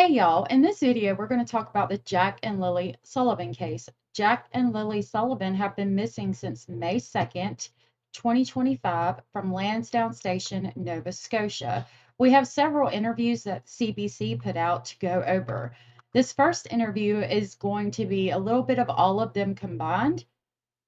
Hey y'all, in this video, we're going to talk about the Jack and Lilly Sullivan case. Jack and Lilly Sullivan have been missing since May 2nd, 2025 from Lansdowne Station, Nova Scotia. We have several interviews that CBC put out to go over. This first interview is going to be a little bit of all of them combined.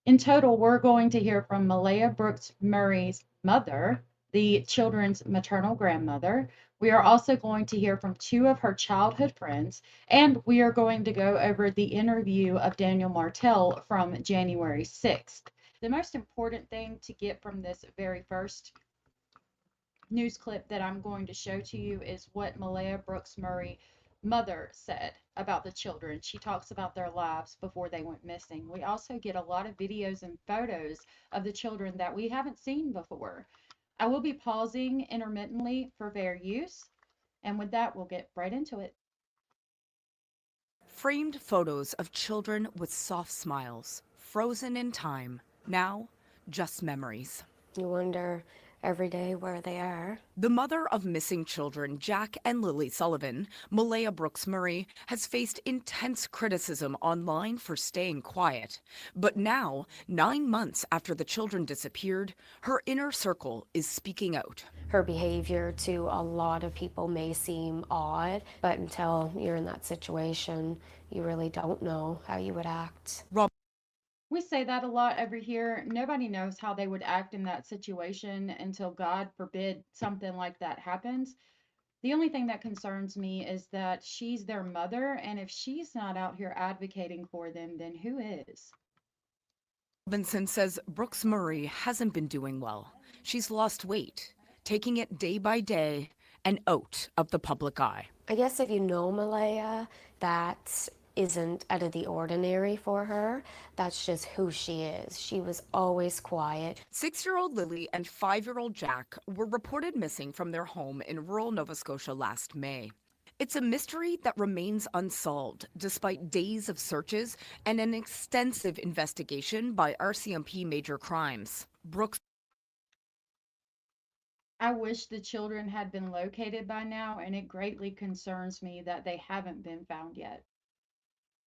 In total, we're going to hear from Malehya Brooks Murray's mother, the children's maternal grandmother. We are also going to hear from two of her childhood friends, and we are going to go over the interview of Daniel Martell from January 6th. The most important thing to get from this very first news clip that I'm going to show to you is what Malehya Brooks Murray mother said about the children. She talks about their lives before they went missing. We also get a lot of videos and photos of the children that we haven't seen before. I will be pausing intermittently for fair use, and with that, we'll get right into it. Framed photos of children with soft smiles, frozen in time, now just memories. You wonder every day where they are. The mother of missing children, Jack and Lilly Sullivan, Malehya Brooks Murray, has faced intense criticism online for staying quiet. But now, 9 months after the children disappeared, her inner circle is speaking out. Her behavior to a lot of people may seem odd, but until you're in that situation, you really don't know how you would act. We say that a lot over here. Nobody knows how they would act in that situation until, God forbid, something like that happens. The only thing that concerns me is that she's their mother, and if she's not out here advocating for them, then who is? Robinson says Brooks Murray hasn't been doing well. She's lost weight, taking it day by day and out of the public eye. I guess if you know Malaya, that isn't out of the ordinary for her. That's just who she is. She was always quiet. 6-year-old Lily and 5-year-old Jack were reported missing from their home in rural Nova Scotia last May. It's a mystery that remains unsolved despite days of searches and an extensive investigation by RCMP Major Crimes. Brooks I wish the children had been located by now, and it greatly concerns me that they haven't been found yet.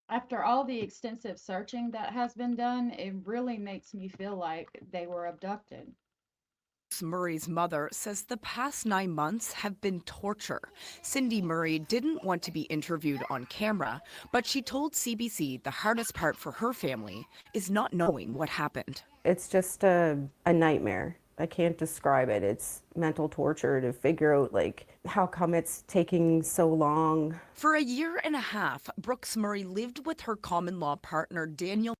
After all the extensive searching that has been done, it really makes me feel like they were abducted. Murray's mother says the past 9 months have been torture. Cindy Murray didn't want to be interviewed on camera, but she told CBC the hardest part for her family is not knowing what happened. It's just a nightmare. I can't describe it. It's mental torture to figure out, like, how come it's taking so long. For a year and a half, Brooks Murray lived with her common law partner, Daniel.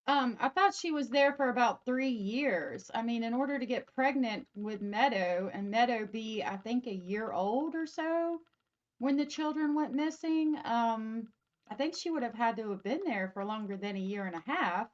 I thought she was there for about 3 years. I mean, in order to get pregnant with Meadow and Meadow be, I think, a year old or so when the children went missing, I think she would have had to have been there for longer than a year and a half.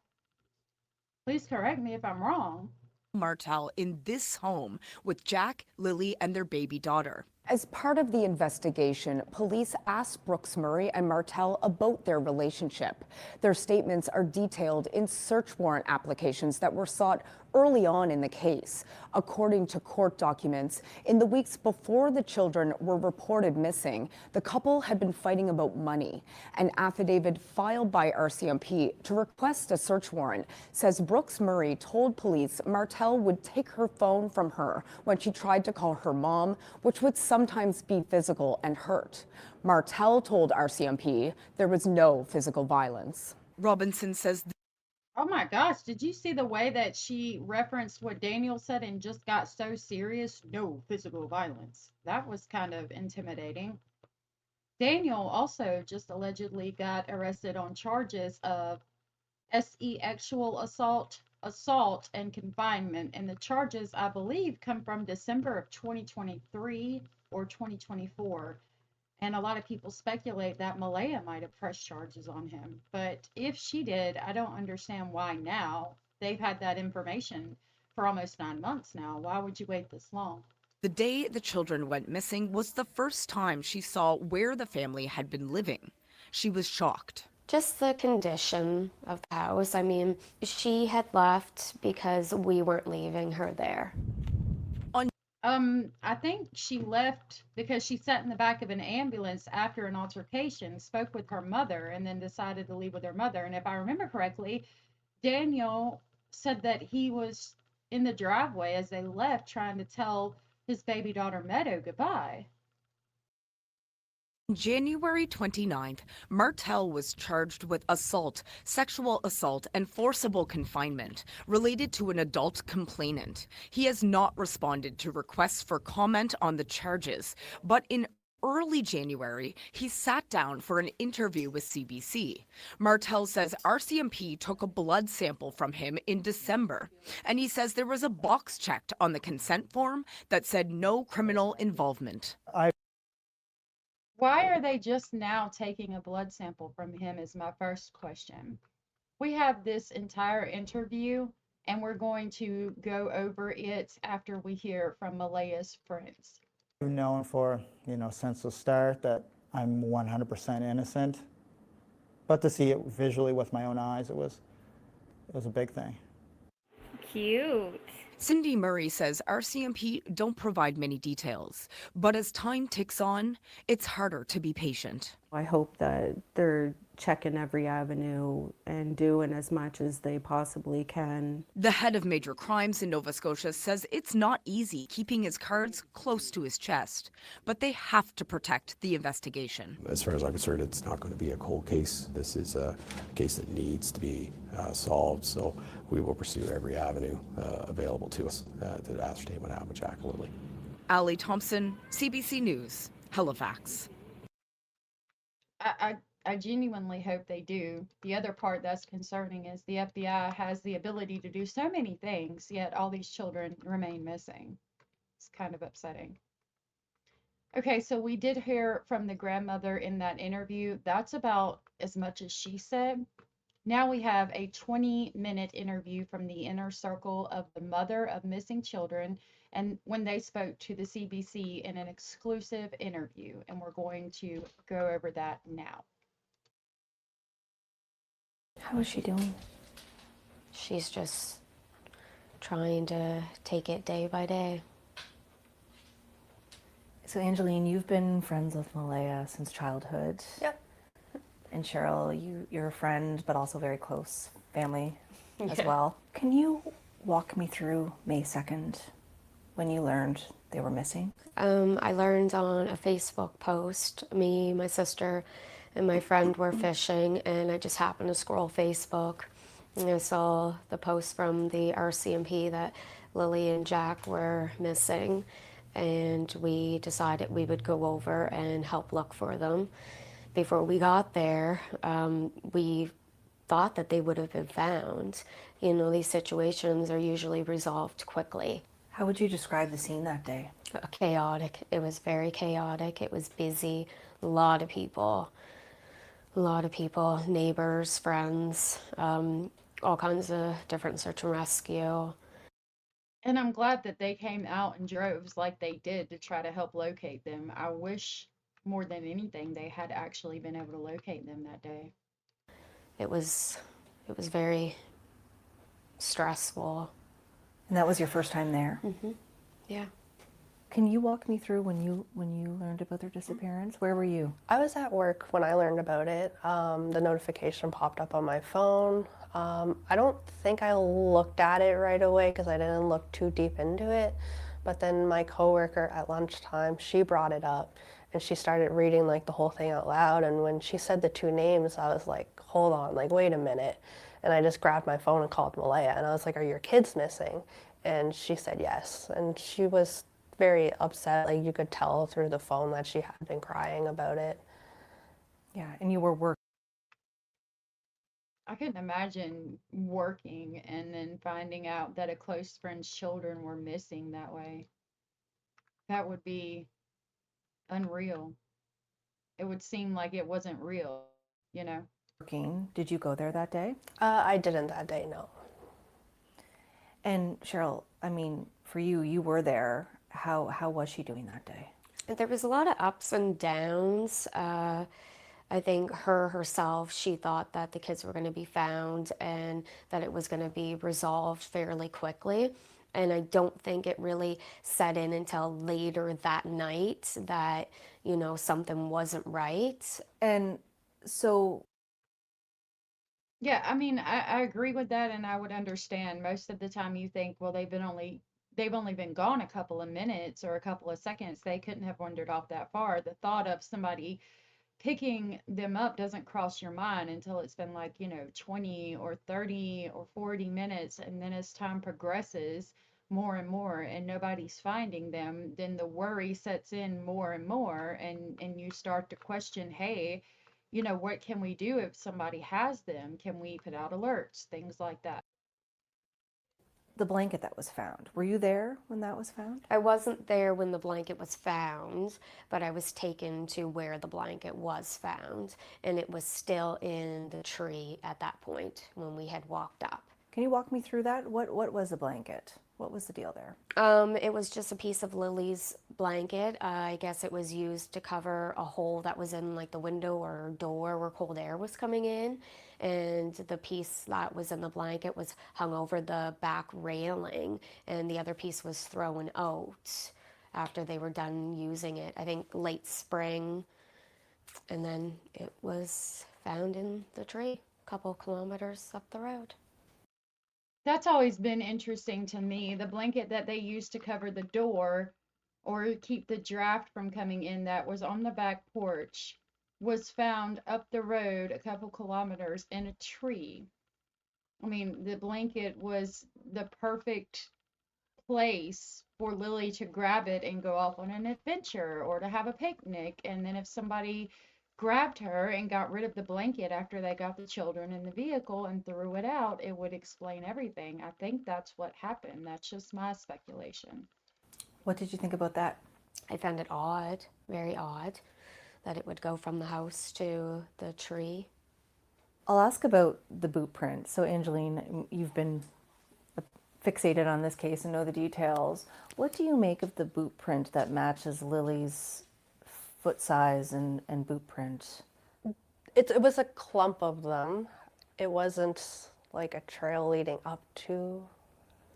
Please correct me if I'm wrong. Martell in this home with Jack, Lily, and their baby daughter. As part of the investigation, police asked Brooks Murray and Martell about their relationship. Their statements are detailed in search warrant applications that were sought early on in the case. According to court documents, in the weeks before the children were reported missing, the couple had been fighting about money. An affidavit filed by RCMP to request a search warrant says Brooks Murray told police Martell would take her phone from her when she tried to call her mom, which would sometimes be physical and hurt. Martell told RCMP there was no physical violence. Robinson says Oh my gosh, did you see the way that she referenced what Daniel said and just got so serious? No physical violence. That was kind of intimidating. Daniel also just allegedly got arrested on charges of sexual assault and confinement, and the charges, I believe, come from December of 2023 or 2024. And a lot of people speculate that Malehya might have pressed charges on him. But if she did, I don't understand why now. They've had that information for almost 9 months now. Why would you wait this long? the day the children went missing was the first time she saw where the family had been living. She was shocked. Just the condition of the house. I mean, she had left because we weren't leaving her there. I think she left because she sat in the back of an ambulance after an altercation, spoke with her mother, and then decided to leave with her mother. And if I remember correctly, Daniel said that he was in the driveway as they left trying to tell his baby daughter Meadow goodbye. January 29th, Martel was charged with assault, sexual assault, and forcible confinement related to an adult complainant. He has not responded to requests for comment on the charges, but in early January, he sat down for an interview with CBC. Martel says RCMP took a blood sample from him in December, and he says there was a box checked on the consent form that said no criminal involvement. Why are they just now taking a blood sample from him is my first question. We have this entire interview and we're going to go over it after we hear from Malehya's friends. I've known for, since the start that I'm 100% innocent, but to see it visually with my own eyes, it was a big thing. Cute. Cindy Murray says RCMP don't provide many details, but as time ticks on, it's harder to be patient. I hope that they're checking every avenue and doing as much as they possibly can. The head of major crimes in Nova Scotia says it's not easy keeping his cards close to his chest, but they have to protect the investigation. As far as I'm concerned, it's not going to be a cold case. This is a case that needs to be solved, so we will pursue every avenue available to us to ascertain what happened with Jack and Lilly. Ali Thompson, CBC News, Halifax. I genuinely hope they do. The other part that's concerning is the FBI has the ability to do so many things, yet all these children remain missing. It's kind of upsetting. Okay, so we did hear from the grandmother in that interview. That's about as much as she said. Now we have a 20-minute interview from the inner circle of the mother of missing children, and when they spoke to the CBC in an exclusive interview, and we're going to go over that now. How is she doing? She's just trying to take it day by day. So Angeline, you've been friends with Malehya since childhood. Yep. And Cheryl, you're a friend, but also very close family as Yeah. well. Can you walk me through May 2nd when you learned they were missing? I learned on a Facebook post. Me, my sister, and my friend were fishing, and I just happened to scroll Facebook, and I saw the post from the RCMP that Lily and Jack were missing, and we decided we would go over and help look for them. Before we got there, we thought that they would have been found. You know, these situations are usually resolved quickly. How would you describe the scene that day? Chaotic. It was very chaotic. It was busy. A lot of people, neighbors, friends, all kinds of different search and rescue. And I'm glad that they came out in droves like they did to try to help locate them. I wish more than anything they had actually been able to locate them that day. It was very stressful. And that was your first time there? Mm-hmm. Yeah. Can you walk me through when you learned about their disappearance? Where were you? I was at work when I learned about it. The notification popped up on my phone. I don't think I looked at it right away because I didn't look too deep into it. But then my coworker at lunchtime, she brought it up and she started reading like the whole thing out loud. And when she said the two names, I was like, hold on, like, wait a minute. And I just grabbed my phone and called Malehya. And I was like, are your kids missing? And she said yes. And she was very upset. Like, you could tell through the phone that she had been crying about it. Yeah, and you were working. I couldn't imagine working and then finding out that a close friend's children were missing that way. That would be unreal. It would seem like it wasn't real, you know? Did you go there that day? I didn't that day, no. And Cheryl, I mean, for you, you were there. How was she doing that day? There was a lot of ups and downs. I think herself, she thought that the kids were going to be found and that it was going to be resolved fairly quickly. And I don't think it really set in until later that night that, something wasn't right. And so, Yeah, I mean, I agree with that, and I would understand. Most of the time you think, well, they've only been gone a couple of minutes or a couple of seconds. They couldn't have wandered off that far. The thought of somebody picking them up doesn't cross your mind until it's been like, 20 or 30 or 40 minutes. And then as time progresses more and more and nobody's finding them, then the worry sets in more and more. And you start to question, hey, what can we do if somebody has them? Can we put out alerts? Things like that. the blanket that was found, were you there when that was found? I wasn't there when the blanket was found, but I was taken to where the blanket was found, and it was still in the tree at that point when we had walked up. Can you walk me through that? What was the blanket? What was the deal there? It was just a piece of Lily's blanket. I guess it was used to cover a hole that was in like the window or door where cold air was coming in. And the piece that was in the blanket was hung over the back railing, and the other piece was thrown out after they were done using it. I think late spring, and then it was found in the tree a couple kilometers up the road. That's always been interesting to me. The blanket that they used to cover the door or keep the draft from coming in that was on the back porch was found up the road a couple kilometers in a tree. I mean, the blanket was the perfect place for Lily to grab it and go off on an adventure or to have a picnic. And then if somebody grabbed her and got rid of the blanket after they got the children in the vehicle and threw it out, it would explain everything. I think that's what happened. That's just my speculation. What did you think about that? I found it odd, very odd, that it would go from the house to the tree. I'll ask about the boot print. So, Angeline, you've been fixated on this case and know the details. What do you make of the boot print that matches Lily's foot size and boot print? It was a clump of them. It wasn't like a trail leading up to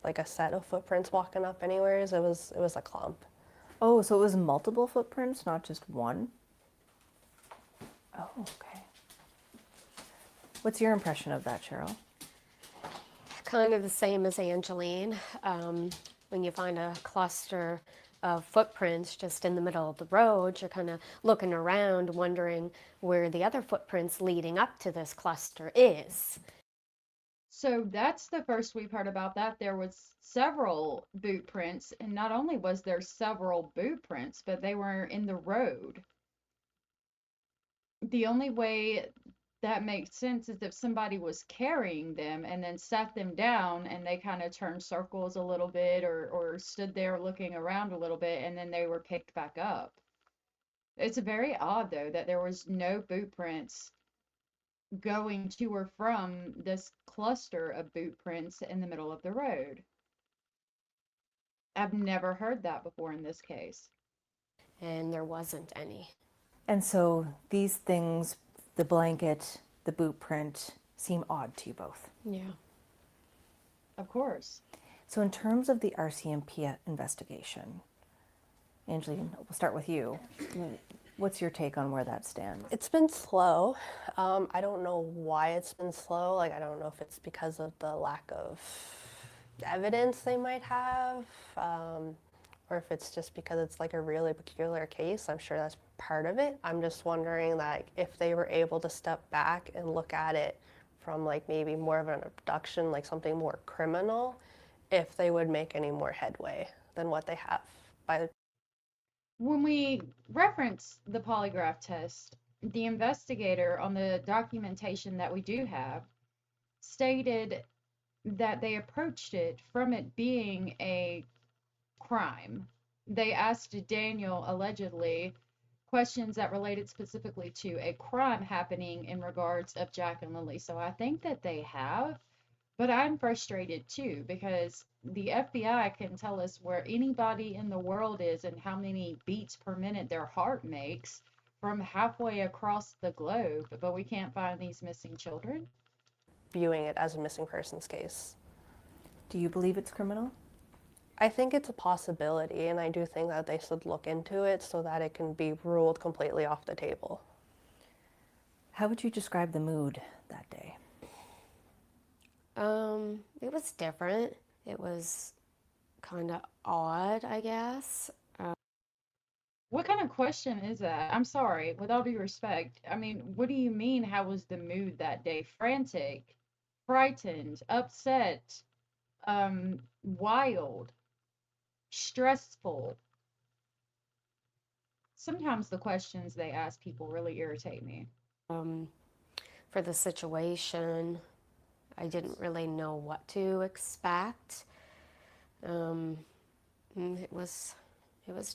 like a set of footprints walking up anywheres. It was a clump. Oh, so it was multiple footprints, not just one? Oh, okay. What's your impression of that, Cheryl? Kind of the same as Angeline. When you find a cluster of footprints just in the middle of the road, you're kind of looking around wondering where the other footprints leading up to this cluster is. So that's the first we've heard about that. There was several boot prints, and not only was there several boot prints, but they were in the road. The only way that makes sense is if somebody was carrying them and then sat them down and they kind of turned circles a little bit or stood there looking around a little bit and then they were picked back up. It's very odd though that there was no boot prints going to or from this cluster of boot prints in the middle of the road. I've never heard that before in this case. And there wasn't any. And so these things, the blanket, the boot print, seem odd to you both. Yeah. Of course. So in terms of the RCMP investigation, Angeline, we'll start with you. What's your take on where that stands? It's been slow. I don't know why it's been slow. Like, I don't know if it's because of the lack of evidence they might have, or if it's just because it's like a really peculiar case. I'm sure that's part of it. I'm just wondering that if they were able to step back and look at it from like maybe more of an abduction, like something more criminal, if they would make any more headway than what they have by. When we reference the polygraph test, the investigator on the documentation that we do have stated that they approached it from it being a crime. They asked Daniel allegedly questions that related specifically to a crime happening in regards of Jack and Lily. So I think that they have, but I'm frustrated too because the FBI can tell us where anybody in the world is and how many beats per minute their heart makes from halfway across the globe, but we can't find these missing children. Viewing it as a missing persons case. Do you believe it's criminal? I think it's a possibility, and I do think that they should look into it so that it can be ruled completely off the table. How would you describe the mood that day? It was different. It was kind of odd, I guess. What kind of question is that? I'm sorry, with all due respect. I mean, what do you mean, how was the mood that day? Frantic, frightened, upset, wild, stressful? Sometimes the questions they ask people really irritate me. For the situation, I didn't really know what to expect. It was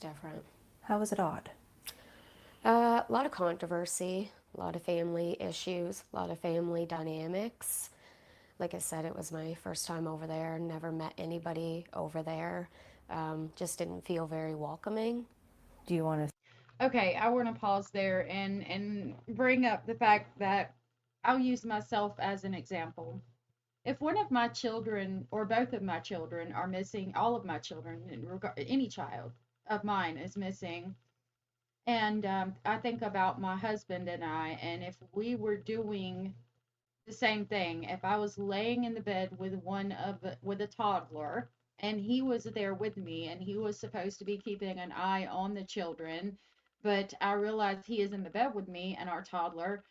different. How was it odd? A lot of controversy, a lot of family issues, a lot of family dynamics. Like I said, it was my first time over there, never met anybody over there. Just didn't feel very welcoming. Do you want to? Okay, I want to pause there and bring up the fact that I'll use myself as an example. If one of my children or both of my children are missing, all of my children, any child of mine is missing, and I think about my husband and I, and if we were doing the same thing, if I was laying in the bed with a toddler, and he was there with me, and he was supposed to be keeping an eye on the children, but I realized he is in the bed with me and our toddler,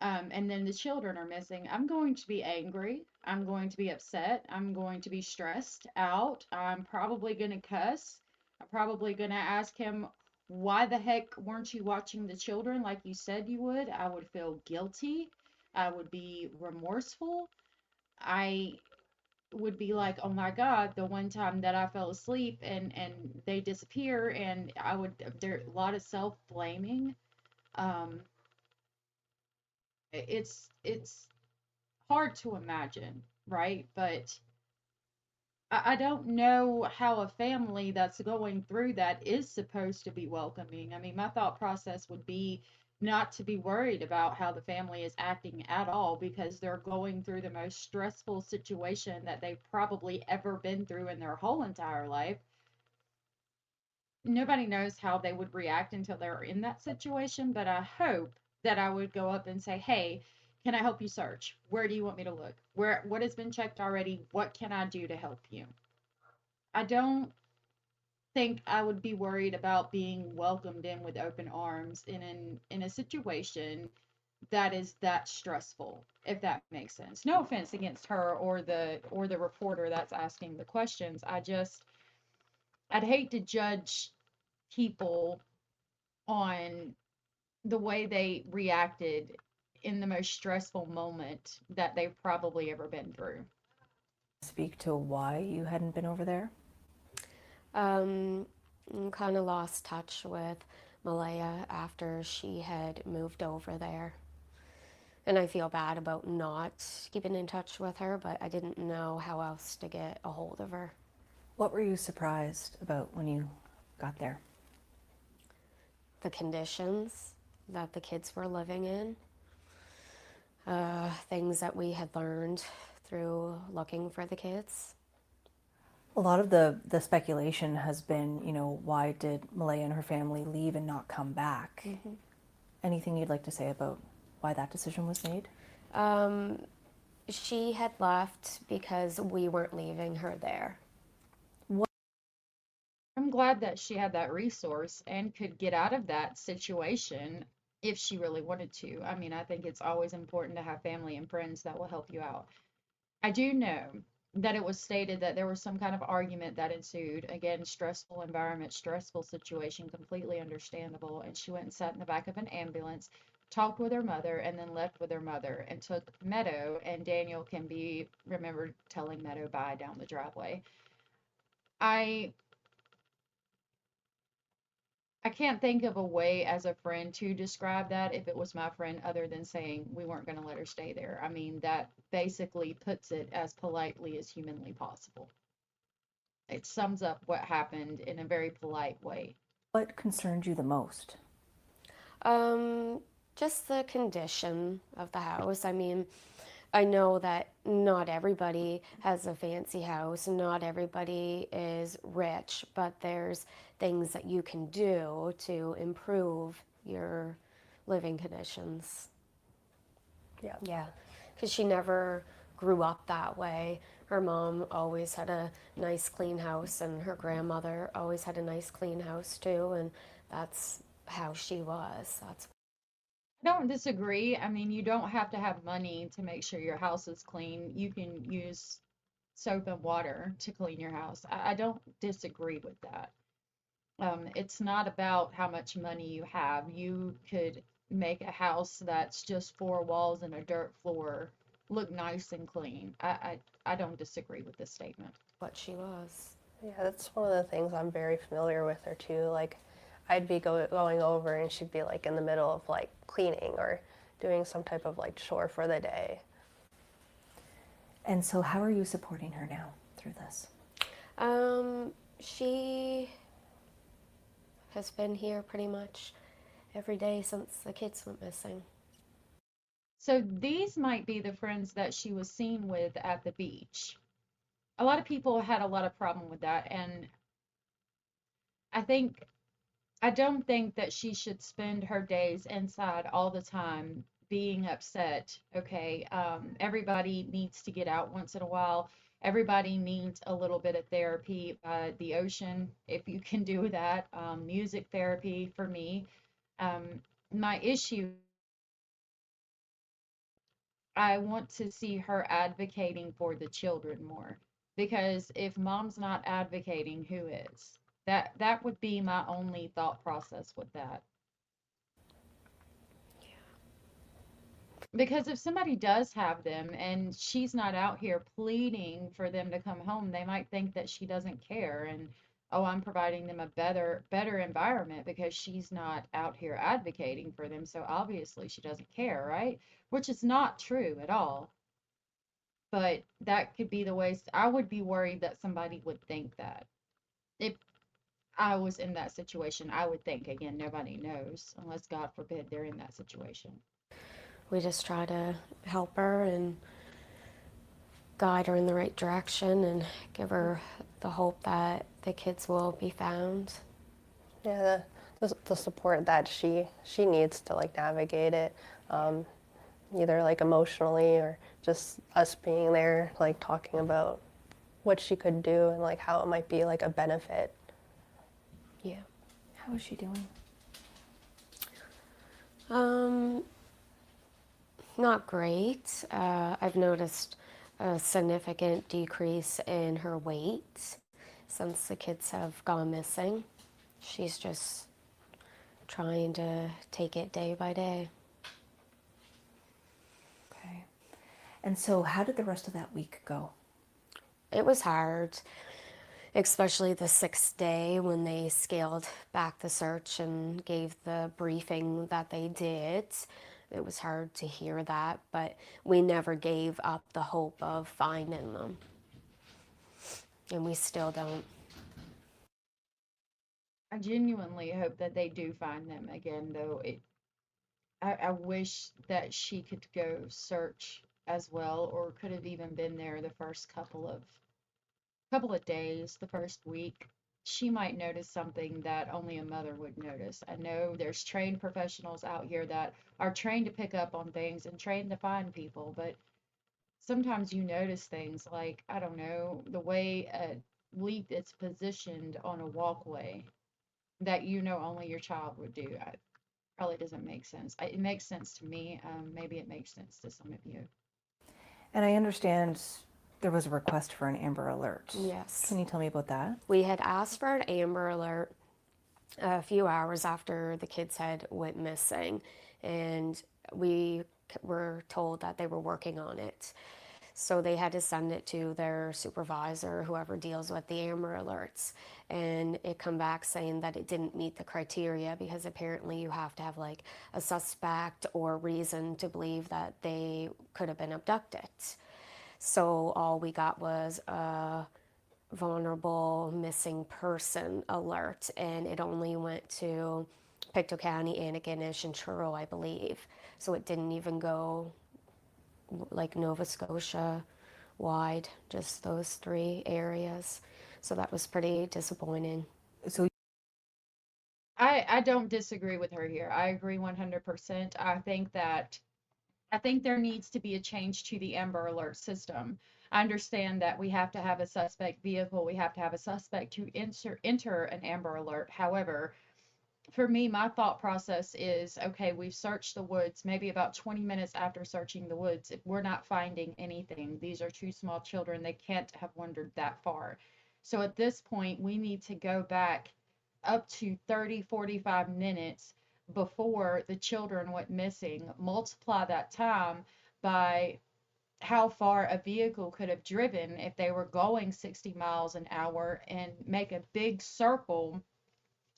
and then the children are missing, I'm going to be angry. I'm going to be upset. I'm going to be stressed out. I'm probably going to cuss. I'm probably going to ask him, why the heck weren't you watching the children like you said you would? I would feel guilty. I would be remorseful. I would be like, oh my God, the one time that I fell asleep and they disappear, and there a lot of self-blaming. Um, it's hard to imagine, right? But I don't know how a family that's going through that is supposed to be welcoming. I mean, my thought process would be not to be worried about how the family is acting at all because they're going through the most stressful situation that they've probably ever been through in their whole entire life. Nobody knows how they would react until they're in that situation, but I hope that I would go up and say, "Hey, can I help you search? Where do you want me to look? What has been checked already? What can I do to help you?" I don't think I would be worried about being welcomed in with open arms in a situation that is that stressful, if that makes sense. No offense against her or the reporter that's asking the questions. I'd hate to judge people on the way they reacted in the most stressful moment that they've probably ever been through. Speak to why you hadn't been over there? Kind of lost touch with Malehya after she had moved over there. And I feel bad about not keeping in touch with her, but I didn't know how else to get a hold of her. What were you surprised about when you got there? The conditions that the kids were living in, things that we had learned through looking for the kids. A lot of the speculation has been, why did Malehya and her family leave and not come back? Mm-hmm. Anything you'd like to say about why that decision was made? She had left because we weren't leaving her there. I'm glad that she had that resource and could get out of that situation if she really wanted to. I mean, I think it's always important to have family and friends that will help you out. I do know that it was stated that there was some kind of argument that ensued. Again, stressful environment, stressful situation, completely understandable. And she went and sat in the back of an ambulance, talked with her mother, and then left with her mother and took Meadow, and Daniel can be remembered telling Meadow bye down the driveway. I can't think of a way as a friend to describe that if it was my friend other than saying we weren't going to let her stay there. I mean, that basically puts it as politely as humanly possible. It sums up what happened in a very polite way. What concerned you the most? Just the condition of the house. I mean, I know that not everybody has a fancy house, not everybody is rich, but there's things that you can do to improve your living conditions. Yeah. Yeah, because she never grew up that way. Her mom always had a nice clean house, and her grandmother always had a nice clean house too, and that's how she was. That's I don't disagree. I mean, you don't have to have money to make sure your house is clean. You can use soap and water to clean your house. I don't disagree with that. It's not about how much money you have. You could make a house that's just four walls and a dirt floor look nice and clean. I don't disagree with this statement. what she was. Yeah, that's one of the things I'm very familiar with her too. Like, I'd be going over and she'd be like in the middle of like cleaning or doing some type of like chore for the day. And so, how are you supporting her now through this? She has been here pretty much every day since the kids went missing. So these might be the friends that she was seen with at the beach. A lot of people had a lot of problem with that, and I think I don't think that she should spend her days inside all the time being upset. Okay, everybody needs to get out once in a while. Everybody needs a little bit of therapy. The ocean, if you can do that. Music therapy for me. My issue, I want to see her advocating for the children more. Because if mom's not advocating, who is? That would be my only thought process with that. Because if somebody does have them and she's not out here pleading for them to come home, they might think that she doesn't care and, oh, I'm providing them a better environment because she's not out here advocating for them, so obviously she doesn't care, right? Which is not true at all. But that could be the ways I would be worried that somebody would think that. If I was in that situation, I would think, again, nobody knows unless God forbid they're in that situation. We just try to help her and guide her in the right direction and give her the hope that the kids will be found. Yeah, the support that she needs to like navigate it, either like emotionally or just us being there, like talking about what she could do and like how it might be like a benefit. Yeah. How is she doing? Not great. I've noticed a significant decrease in her weight since the kids have gone missing. She's just trying to take it day by day. Okay. And so, how did the rest of that week go? It was hard, especially the 6th day when they scaled back the search and gave the briefing that they did. It was hard to hear that, but we never gave up the hope of finding them. And we still don't. I genuinely hope that they do find them again, though. I wish that she could go search as well, or could have even been there the first couple of days, the first week. She might notice something that only a mother would notice. I know there's trained professionals out here that are trained to pick up on things and trained to find people, but sometimes you notice things like, I don't know, the way a leaf is positioned on a walkway that only your child would do. Probably doesn't make sense. It makes sense to me. Maybe it makes sense to some of you. And I understand there was a request for an Amber Alert. Yes. Can you tell me about that? We had asked for an Amber Alert a few hours after the kids had went missing, and we were told that they were working on it. So they had to send it to their supervisor, whoever deals with the Amber Alerts, and it come back saying that it didn't meet the criteria because apparently you have to have like a suspect or reason to believe that they could have been abducted. So all we got was a vulnerable missing person alert, and it only went to Pictou County, Antigonish, and Truro, I believe. So it didn't even go like Nova Scotia wide, just those 3 areas. So that was pretty disappointing. So I don't disagree with her here. I agree 100%. I think there needs to be a change to the Amber Alert system. I understand that we have to have a suspect vehicle, we have to have a suspect to enter an Amber Alert. However, for me, my thought process is, okay, we've searched the woods, maybe about 20 minutes after searching the woods, if we're not finding anything, these are 2 small children, they can't have wandered that far. So at this point, we need to go back up to 30, 45 minutes before the children went missing, multiply that time by how far a vehicle could have driven if they were going 60 miles an hour, and make a big circle,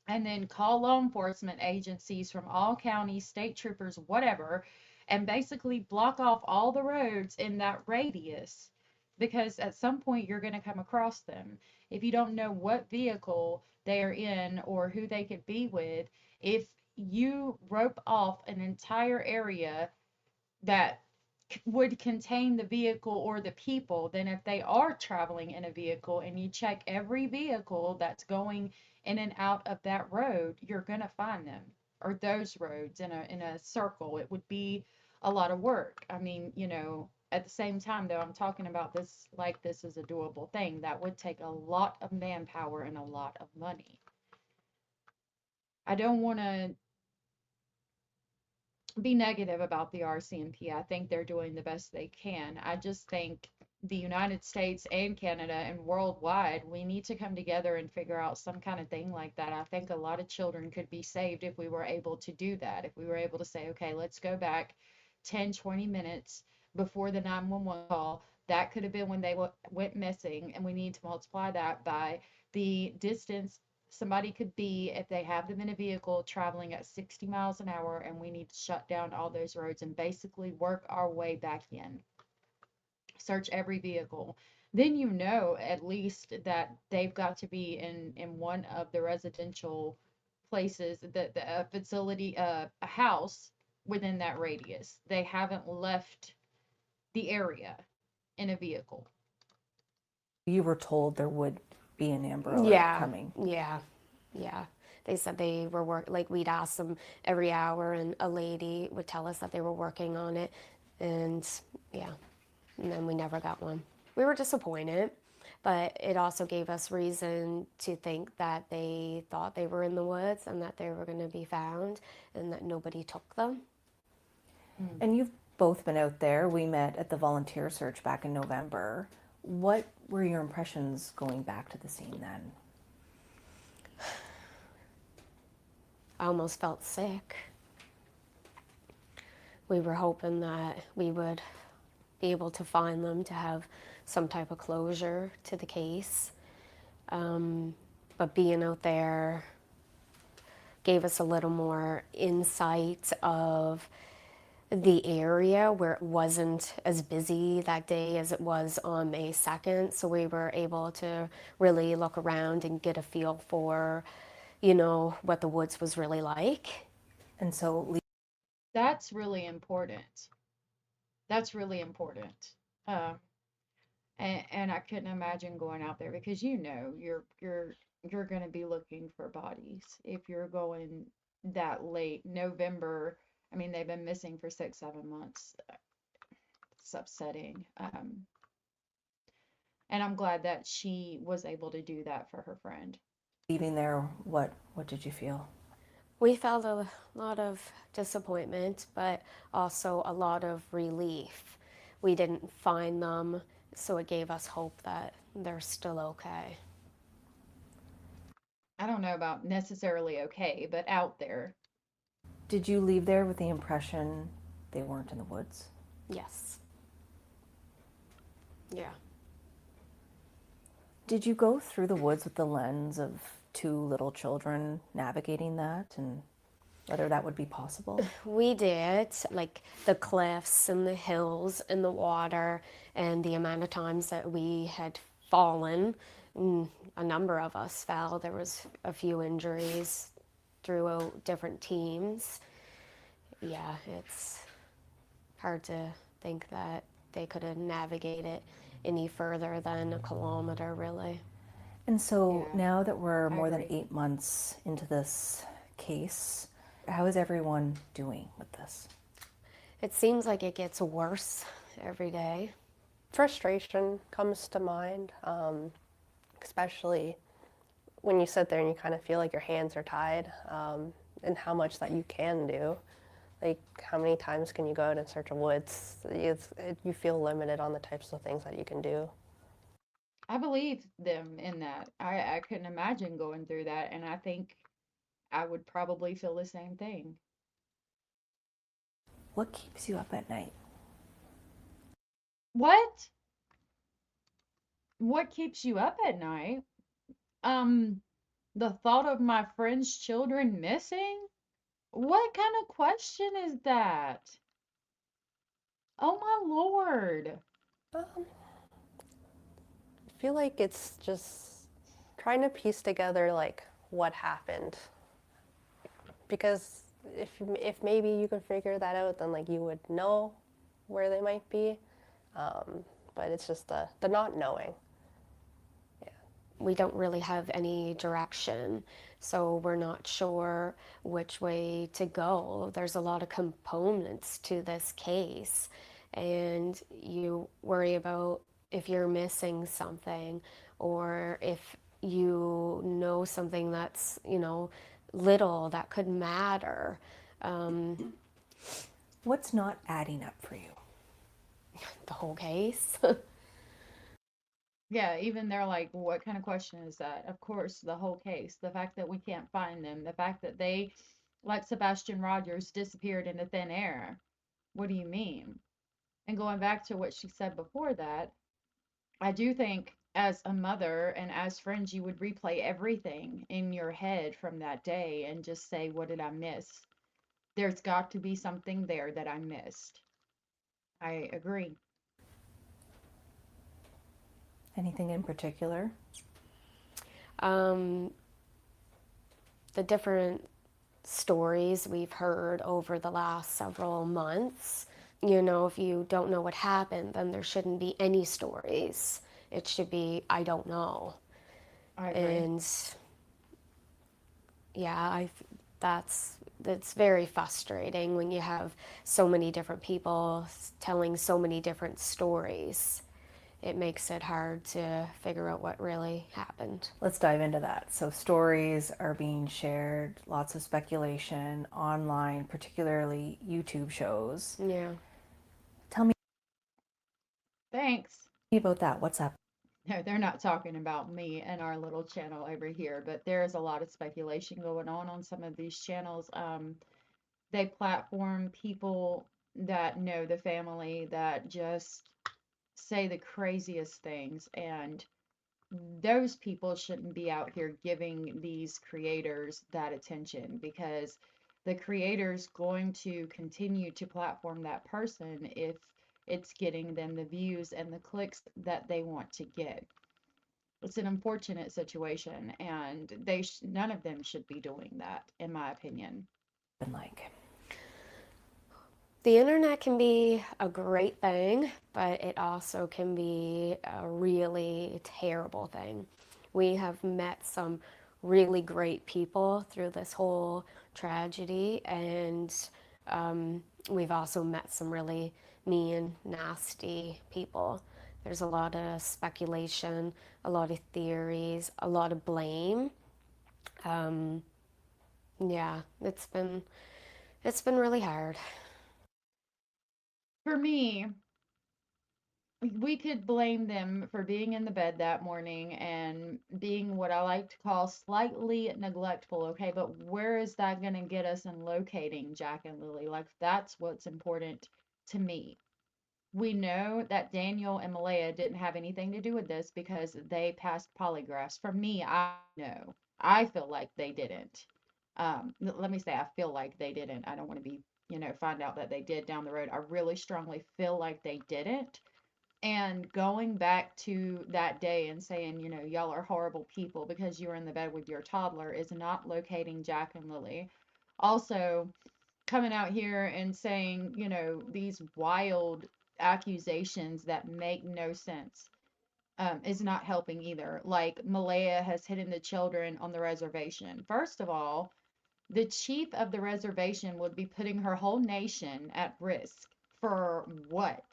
and then call law enforcement agencies from all counties, state troopers, whatever, and basically block off all the roads in that radius, because at some point you're going to come across them. If you don't know what vehicle they are in or who they could be with, if you rope off an entire area that would contain the vehicle or the people, then if they are traveling in a vehicle and you check every vehicle that's going in and out of that road, you're going to find them, or those roads in a circle. It would be a lot of work. I mean, at the same time though, I'm talking about this like this is a doable thing. That would take a lot of manpower and a lot of money. I don't want to be negative about the RCMP. I think they're doing the best they can. I just think the United States and Canada and worldwide, we need to come together and figure out some kind of thing like that. I think a lot of children could be saved if we were able to do that. If we were able to say, okay, let's go back 10, 20 minutes before the 911 call. That could have been when they went missing, and we need to multiply that by the distance somebody could be if they have them in a vehicle traveling at 60 miles an hour, and we need to shut down all those roads and basically work our way back in. Search every vehicle. Then at least that they've got to be in one of the residential places, the facility, a house within that radius. They haven't left the area in a vehicle. you were told there would be an Amber Alert Yeah, coming. yeah, yeah. They said they were like we'd ask them every hour, and a lady would tell us that they were working on it, and yeah, and then we never got one. We were disappointed, but it also gave us reason to think that they thought they were in the woods and that they were going to be found, and that nobody took them. And you've both been out there. We met at the volunteer search back in November. What were your impressions going back to the scene then? I almost felt sick. We were hoping that we would be able to find them, to have some type of closure to the case. But being out there gave us a little more insight of the area, where it wasn't as busy that day as it was on May 2nd. So we were able to really look around and get a feel for, what the woods was really like. And so That's really important. That's really important. And I couldn't imagine going out there, because you're going to be looking for bodies if you're going that late November. I mean, they've been missing for 6, 7 months. It's upsetting. And I'm glad that she was able to do that for her friend. leaving there, what did you feel? We felt a lot of disappointment, but also a lot of relief. We didn't find them, so it gave us hope that they're still okay. I don't know about necessarily okay, but out there. Did you leave there with the impression they weren't in the woods? Yes. Yeah. Did you go through the woods with the lens of 2 little children navigating that, and whether that would be possible? We did, like the cliffs and the hills and the water, and the amount of times that we had fallen. A number of us fell. There was a few injuries throughout different teams. Yeah, it's hard to think that they could have navigated any further than a kilometer, really. And so Yeah, now that we're I more than agree. 8 months into this case, how is everyone doing with this? It seems like it gets worse every day. Frustration comes to mind, especially when you sit there and you kind of feel like your hands are tied, and how much that you can do. Like, how many times can you go out and search a woods? You feel limited on the types of things that you can do. I believe them in that. I couldn't imagine going through that, and I think I would probably feel the same thing. What keeps you up at night? What? What keeps you up at night? Um, the thought of my friend's children missing? What kind of question is that? Oh my Lord. Um, I feel like it's just trying to piece together like what happened, because if maybe you could figure that out, then like you would know where they might be. But it's just the not knowing. We don't really have any direction, so we're not sure which way to go. There's a lot of components to this case, and you worry about if you're missing something or if you know something that's, little that could matter. What's not adding up for you? The whole case. Yeah, even they're like, what kind of question is that? Of course, the whole case, the fact that we can't find them, the fact that they, like Sebastian Rogers, disappeared into thin air. What do you mean? And going back to what she said before that, I do think as a mother and as friends, you would replay everything in your head from that day and just say, what did I miss? There's got to be something there that I missed. I agree. Anything in particular? Um, the different stories we've heard over the last several months. If you don't know what happened, then there shouldn't be any stories. It should be, I don't know. I agree. And yeah, that's very frustrating when you have so many different people telling so many different stories. It makes it hard to figure out what really happened. Let's dive into that. So stories are being shared, lots of speculation online, particularly YouTube shows. Yeah. Tell me Thanks. about that. What's up? No, they're not talking about me and our little channel over here, but there is a lot of speculation going on some of these channels. They platform people that know the family that just say the craziest things, and those people shouldn't be out here giving these creators that attention, because the creator's going to continue to platform that person if it's getting them the views and the clicks that they want to get. It's an unfortunate situation, and none of them should be doing that, in my opinion. Been like. The internet can be a great thing, but it also can be a really terrible thing. We have met some really great people through this whole tragedy, and we've also met some really mean, nasty people. There's a lot of speculation, a lot of theories, a lot of blame. Yeah, it's been really hard. For me, we could blame them for being in the bed that morning and being what I like to call slightly neglectful, okay? But where is that going to get us in locating Jack and Lily? Like, that's what's important to me. We know that Daniel and Malehya didn't have anything to do with this because they passed polygraphs. For me, I know. I feel like they didn't. Let me say, I feel like they didn't. I don't want to be, find out that they did down the road. I really strongly feel like they didn't. And going back to that day and saying, y'all are horrible people because you were in the bed with your toddler is not locating Jack and Lily. Also, coming out here and saying, these wild accusations that make no sense is not helping either. Like Malaya has hidden the children on the reservation. First of all, the chief of the reservation would be putting her whole nation at risk for what?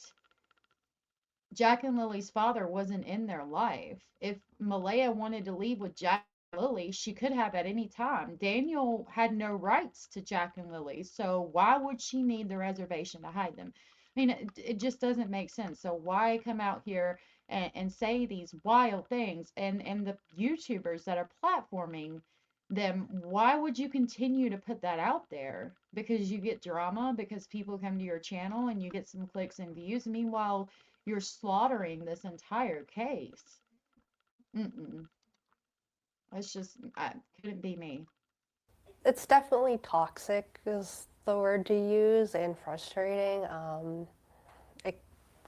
Jack and Lily's father wasn't in their life. If Malaya wanted to leave with Jack and Lily, she could have at any time. Daniel had no rights to Jack and Lily, so why would she need the reservation to hide them? I mean, it just doesn't make sense. So why come out here and say these wild things? And the YouTubers that are platforming them, why would you continue to put that out there? Because you get drama, because people come to your channel and you get some clicks and views. Meanwhile, you're slaughtering this entire case. Mm-mm. It's just, couldn't be me. It's definitely toxic is the word to use, and frustrating. It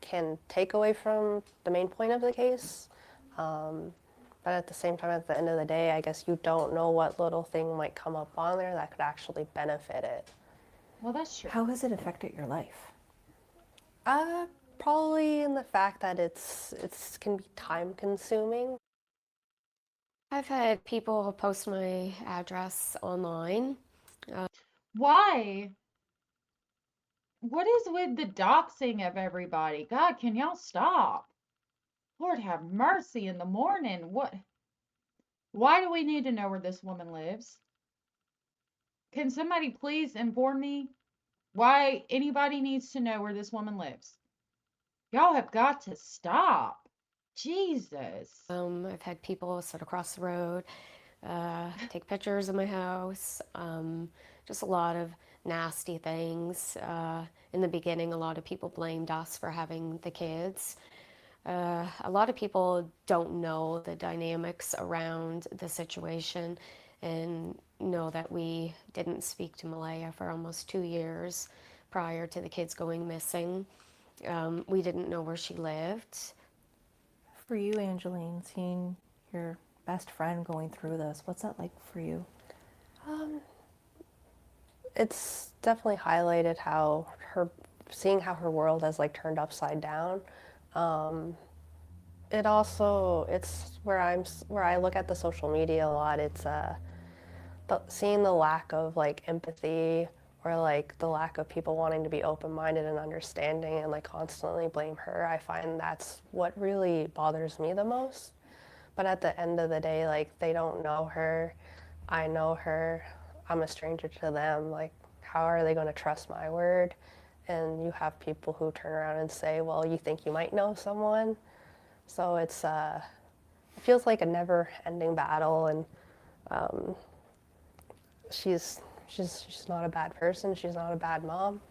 can take away from the main point of the case. But at the same time, at the end of the day, I guess you don't know what little thing might come up on there that could actually benefit it. Well, that's true. How has it affected your life? Probably in the fact that it's can be time consuming. I've had people post my address online. Why? What is with the doxing of everybody? God, can y'all stop? Lord have mercy in the morning. What? Why do we need to know where this woman lives? Can somebody please inform me why anybody needs to know where this woman lives? Y'all have got to stop. Jesus. I've had people sit across the road, take pictures of my house, just a lot of nasty things. In the beginning, a lot of people blamed us for having the kids. A lot of people don't know the dynamics around the situation and know that we didn't speak to Malaya for almost 2 years prior to the kids going missing. We didn't know where she lived. For you, Angeline, seeing your best friend going through this, what's that like for you? It's definitely highlighted how seeing how her world has like turned upside down. It also, it's where I look at the social media a lot. It's seeing the lack of like empathy, or like the lack of people wanting to be open-minded and understanding, and like constantly blame her. I find that's what really bothers me the most. But at the end of the day, like, they don't know her. I know her. I'm a stranger to them. Like, how are they going to trust my word? And you have people who turn around and say, well, you think you might know someone. So it feels like a never-ending battle. And she's not a bad person. She's not a bad mom.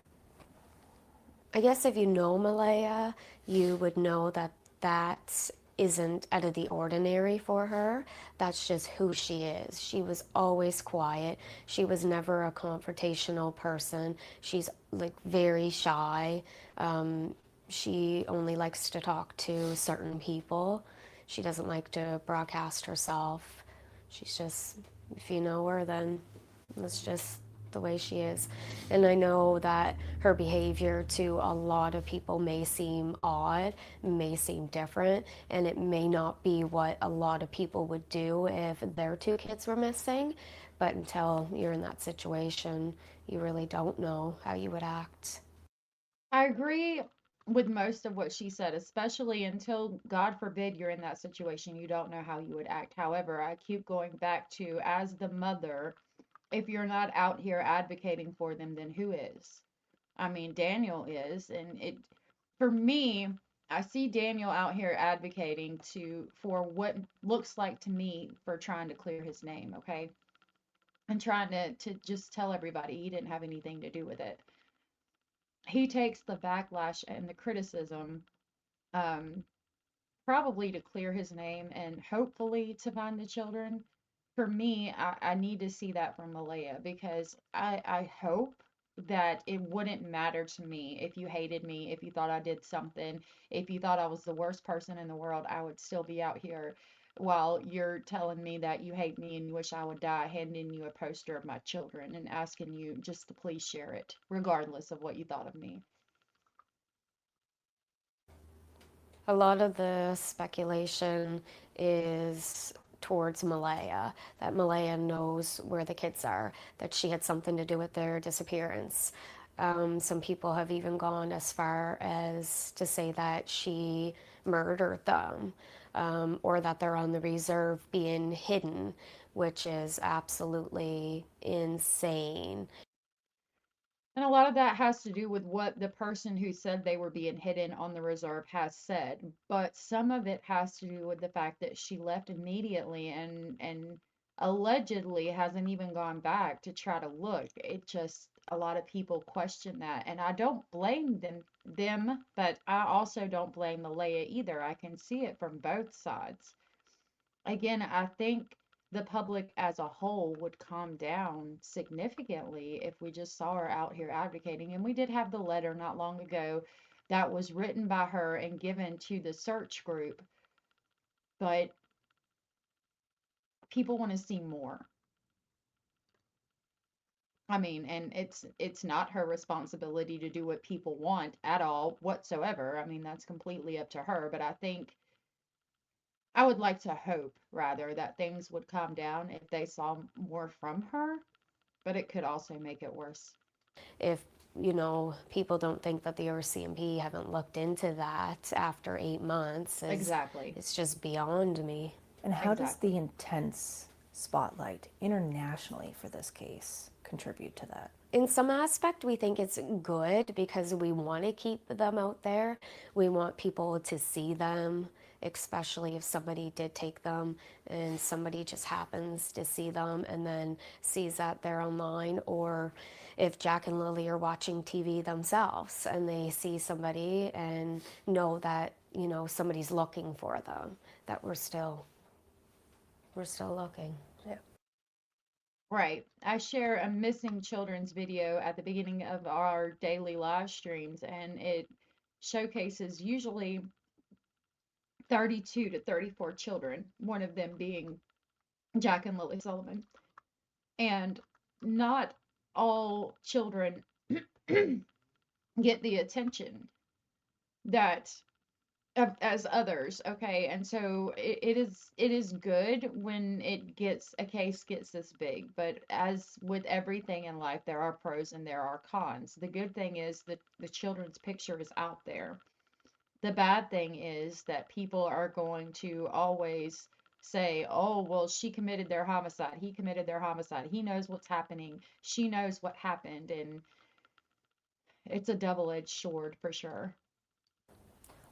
I guess if you know Malaya, you would know that that isn't out of the ordinary for her. That's just who she is. She was always quiet. She was never a confrontational person. She's like very shy. She only likes to talk to certain people. She doesn't like to broadcast herself. She's just, if you know her, then that's just the way she is. And I know that her behavior to a lot of people may seem odd, may seem different, and it may not be what a lot of people would do if their two kids were missing. But until you're in that situation, you really don't know how you would act. I agree with most of what she said, especially until, God forbid, you're in that situation. You don't know how you would act. However, I keep going back to, as the mother, if you're not out here advocating for them, then who is? I mean, Daniel is, and for me, I see Daniel out here advocating for what looks like to me for trying to clear his name, okay? And trying to just tell everybody he didn't have anything to do with it. He takes the backlash and the criticism, um, probably to clear his name and hopefully to find the children. For me, I need to see that from Malaya, because I hope that it wouldn't matter to me if you hated me, if you thought I did something, if you thought I was the worst person in the world. I would still be out here while you're telling me that you hate me and you wish I would die, handing you a poster of my children and asking you just to please share it, regardless of what you thought of me. A lot of the speculation is towards Malaya, that Malaya knows where the kids are, that she had something to do with their disappearance. Some people have even gone as far as to say that she murdered them, or that they're on the reserve being hidden, which is absolutely insane. And a lot of that has to do with what the person who said they were being hidden on the reserve has said. But some of it has to do with the fact that she left immediately and allegedly hasn't even gone back to try to look. It just a lot of people question that. And I don't blame them, but I also don't blame Malaya either. I can see it from both sides. Again, I think the public as a whole would calm down significantly if we just saw her out here advocating. And we did have the letter not long ago that was written by her and given to the search group, but people want to see more. I mean, and it's not her responsibility to do what people want at all whatsoever. I mean, that's completely up to her, but I would like to hope rather that things would calm down if they saw more from her, but it could also make it worse. If people don't think that the RCMP haven't looked into that after 8 months, Exactly. it's just beyond me. And how does Exactly. the intense spotlight internationally for this case contribute to that? In some aspect, we think it's good because we want to keep them out there. We want people to see them, especially if somebody did take them and somebody just happens to see them and then sees that they're online, or if Jack and Lily are watching TV themselves and they see somebody and know that, somebody's looking for them, that we're still looking. Yeah. Right. I share a missing children's video at the beginning of our daily live streams, and it showcases usually 32 to 34 children, one of them being Jack and Lily Sullivan. And not all children get the attention that as others, okay? And so it is good when a case gets this big, but as with everything in life, there are pros and there are cons. The good thing is that the children's picture is out there. The bad thing is that people are going to always say, oh, well, she committed their homicide, he committed their homicide, he knows what's happening, she knows what happened, and it's a double-edged sword for sure.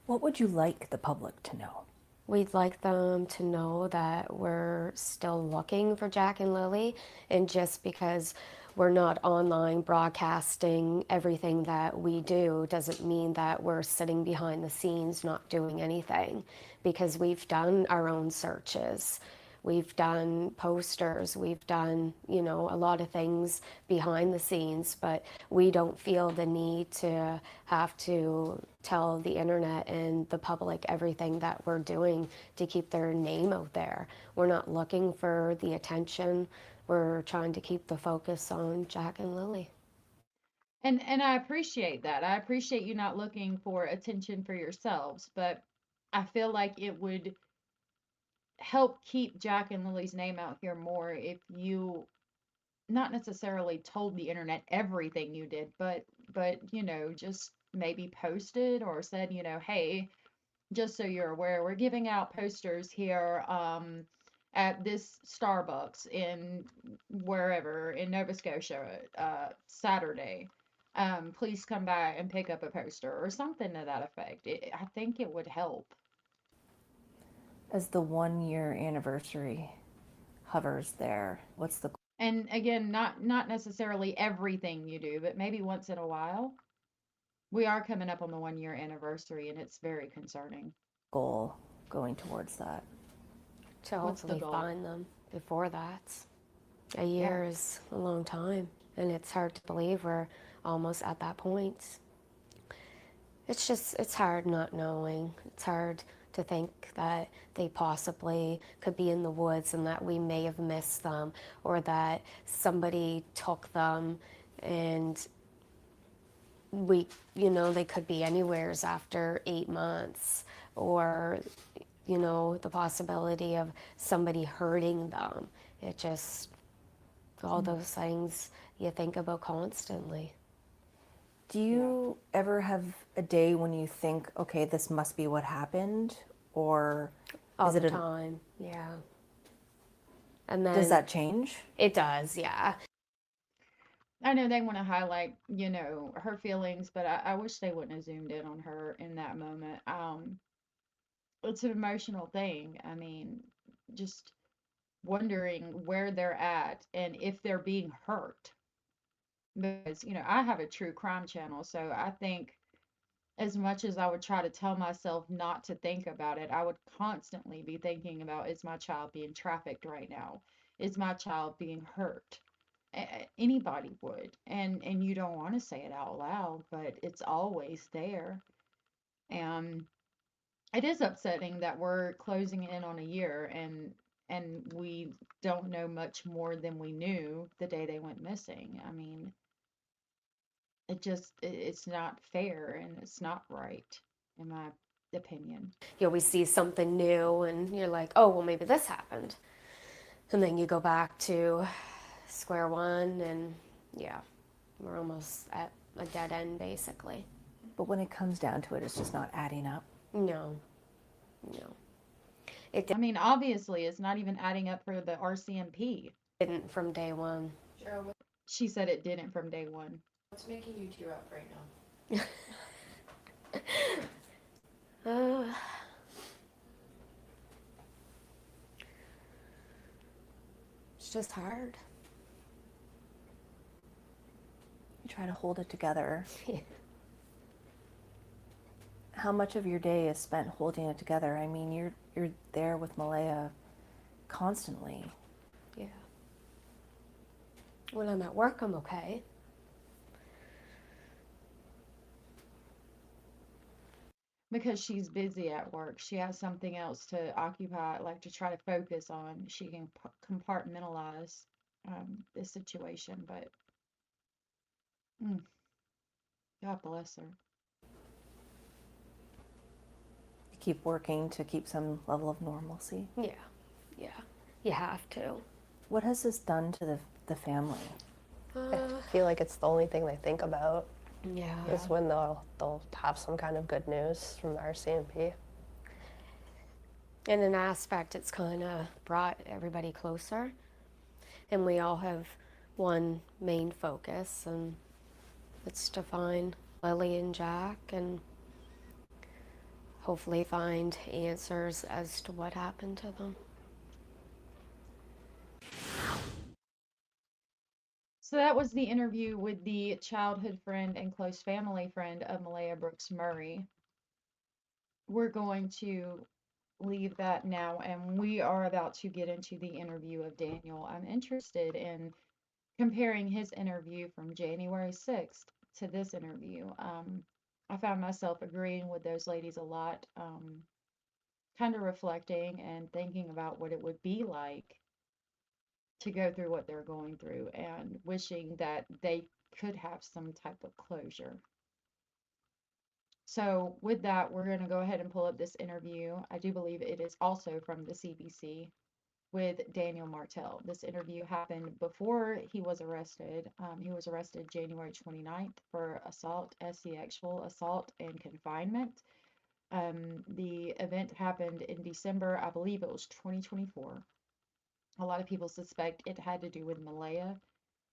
What would you like the public to know? We'd like them to know that we're still looking for Jack and Lily, and just because we're not online broadcasting everything that we do doesn't mean that we're sitting behind the scenes not doing anything, because we've done our own searches. We've done posters, we've done, a lot of things behind the scenes, but we don't feel the need to have to tell the internet and the public everything that we're doing to keep their name out there. We're not looking for the attention. We're trying to keep the focus on Jack and Lily. And I appreciate that. I appreciate you not looking for attention for yourselves, but I feel like it would help keep Jack and Lily's name out here more if you not necessarily told the internet everything you did, but just maybe posted or said, hey, just so you're aware, we're giving out posters here at this Starbucks in wherever in Nova Scotia Saturday. Please come by and pick up a poster or something to that effect. I think it would help. As the 1 year anniversary hovers there, what's the And again, not necessarily everything you do, but maybe once in a while. We are coming up on the 1 year anniversary, and it's very concerning. goal going towards that? To What's the hopefully goal? find them before that. A year is a long time, and it's hard to believe we're almost at that point. It's hard not knowing. It's hard to think that they possibly could be in the woods and that we may have missed them, or that somebody took them and they could be anywheres after 8 months, or, the possibility of somebody hurting them. It just, all those things you think about constantly. Do you ever have a day when you think, okay, this must be what happened? Or All is it the time, yeah. And then does that change? it does, yeah. I know they want to highlight, her feelings, but I wish they wouldn't have zoomed in on her in that moment. It's an emotional thing. I mean, just wondering where they're at and if they're being hurt. Because, I have a true crime channel, so I think as much as I would try to tell myself not to think about it, I would constantly be thinking about, is my child being trafficked right now? Is my child being hurt? Anybody would. And you don't want to say it out loud, but it's always there. And it is upsetting that we're closing in on a year and we don't know much more than we knew the day they went missing. I mean, it's not fair and it's not right, in my opinion. You always see something new and you're like, oh, well, maybe this happened. And then you go back to square one, and yeah, we're almost at a dead end, basically. But when it comes down to it, it's just not adding up. No, no. It I mean, obviously, it's not even adding up for the RCMP. didn't from day one. She said it didn't from day one. What's making you tear up right now? It's just hard. You try to hold it together. How much of your day is spent holding it together? I mean, you're there with Malehya constantly. Yeah. When I'm at work, I'm okay. Because she's busy at work. She has something else to occupy, like to try to focus on. She can compartmentalize the situation, but God bless her. You keep working to keep some level of normalcy. Yeah, yeah. You have to. What has this done to the family? I feel like it's the only thing they think about Yeah. is when they'll have some kind of good news from the RCMP. In an aspect, it's kind of brought everybody closer. And we all have one main focus, and it's to find Lily and Jack and hopefully find answers as to what happened to them. So that was the interview with the childhood friend and close family friend of Malehya Brooks Murray. We're going to leave that now, and we are about to get into the interview of Daniel. I'm interested in comparing his interview from January 6th to this interview. I found myself agreeing with those ladies a lot, kind of reflecting and thinking about what it would be like to go through what they're going through and wishing that they could have some type of closure. So with that, we're going to go ahead and pull up this interview. I do believe it is also from the CBC with Daniel Martell. This interview happened before he was arrested. He was arrested January 29th for assault, sexual assault and confinement. The event happened in December, I believe it was 2024. A lot of people suspect it had to do with Malehya,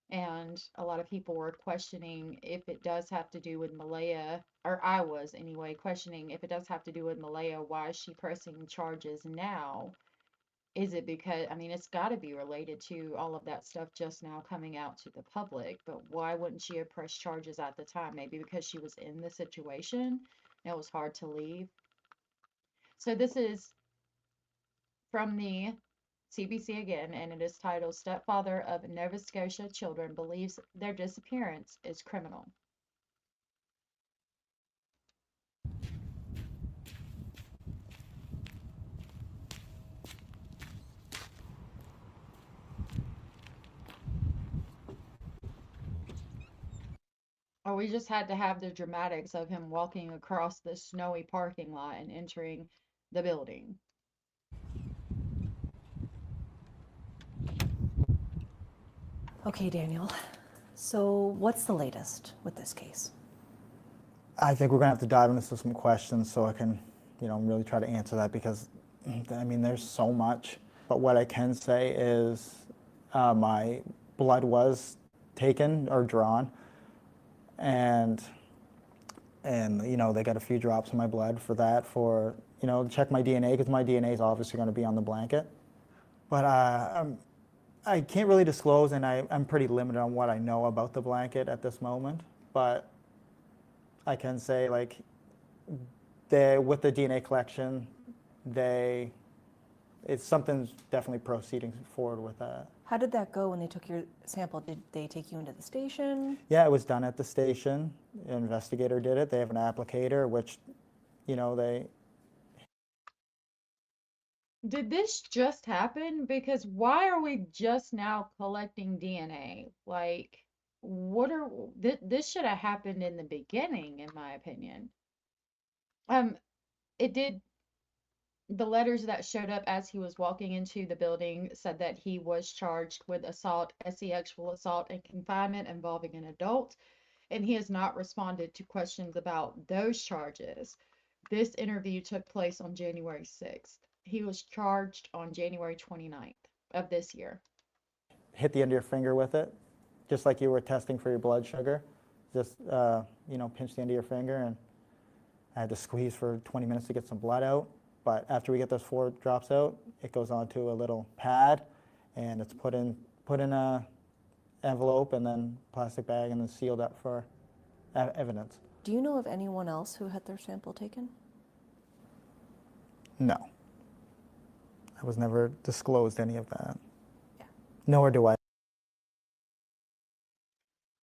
and a lot of people were questioning if it does have to do with Malehya, or I was anyway, questioning if it does have to do with Malehya, why is she pressing charges now? Is it because, I mean, it's got to be related to all of that stuff just now coming out to the public, but why wouldn't she have pressed charges at the time? Maybe because she was in the situation and it was hard to leave. So this is from the CBC again, and it is titled Stepfather of Nova Scotia Children Believes Their Disappearance is Criminal. Oh, we just had to have the dramatics of him walking across the snowy parking lot and entering the building. Okay, Daniel. So what's the latest with this case? I think we're going to have to dive into some questions so I can, really try to answer that because, I mean, there's so much. But what I can say is my blood was taken or drawn, and they got a few drops in my blood for that, check my DNA, because my DNA is obviously going to be on the blanket. But I can't really disclose, and I'm pretty limited on what I know about the blanket at this moment. But I can say, like, with the DNA collection, something's definitely proceeding forward with that. How did that go when they took your sample? Did they take you into the station? Yeah, it was done at the station. An investigator did it. They have an applicator, which, they... Did this just happen? Because why are we just now collecting DNA? Like, this should have happened in the beginning, in my opinion. It did. The letters that showed up as he was walking into the building said that he was charged with assault, sexual assault, and confinement involving an adult, and he has not responded to questions about those charges. This interview took place on January 6th. He was charged on January 29th of this year. Hit the end of your finger with it, just like you were testing for your blood sugar. Just, pinch the end of your finger, and I had to squeeze for 20 minutes to get some blood out. But after we get those 4 drops out, it goes onto a little pad, and it's put in a envelope and then plastic bag and then sealed up for evidence. Do you know of anyone else who had their sample taken? No. I was never disclosed any of that. Yeah. Nor do I.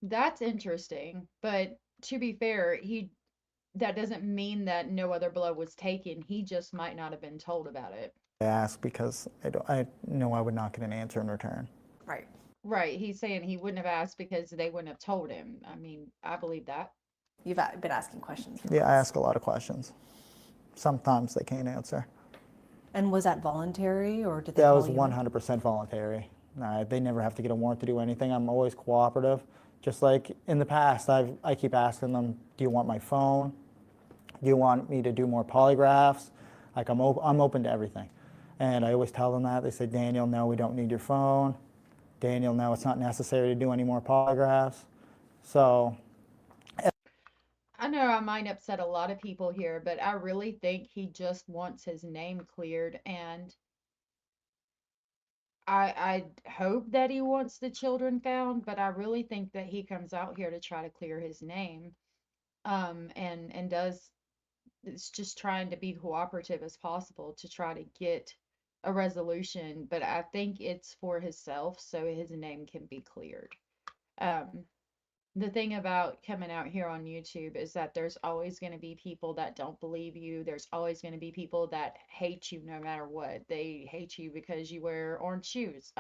That's interesting, but to be fair, that doesn't mean that no other blood was taken. He just might not have been told about it. I ask because I know I would not get an answer in return. Right. Right. He's saying he wouldn't have asked because they wouldn't have told him. I mean, I believe that. You've been asking questions. Yeah, I ask a lot of questions. Sometimes they can't answer. And was that voluntary, or did they That call was you? 100% voluntary. They never have to get a warrant to do anything. I'm always cooperative. Just like in the past, I keep asking them, do you want my phone? Do you want me to do more polygraphs? Like, I'm open to everything. And I always tell them that. They say, Daniel, no, we don't need your phone. Daniel, no, it's not necessary to do any more polygraphs. So I know I might upset a lot of people here, but I really think he just wants his name cleared, and I hope that he wants the children found, but I really think that he comes out here to try to clear his name, and does it's just trying to be cooperative as possible to try to get a resolution, but I think it's for himself so his name can be cleared. Um, the thing about coming out here on YouTube is that there's always going to be people that don't believe you. There's always going to be people that hate you no matter what. They hate you because you wear orange shoes.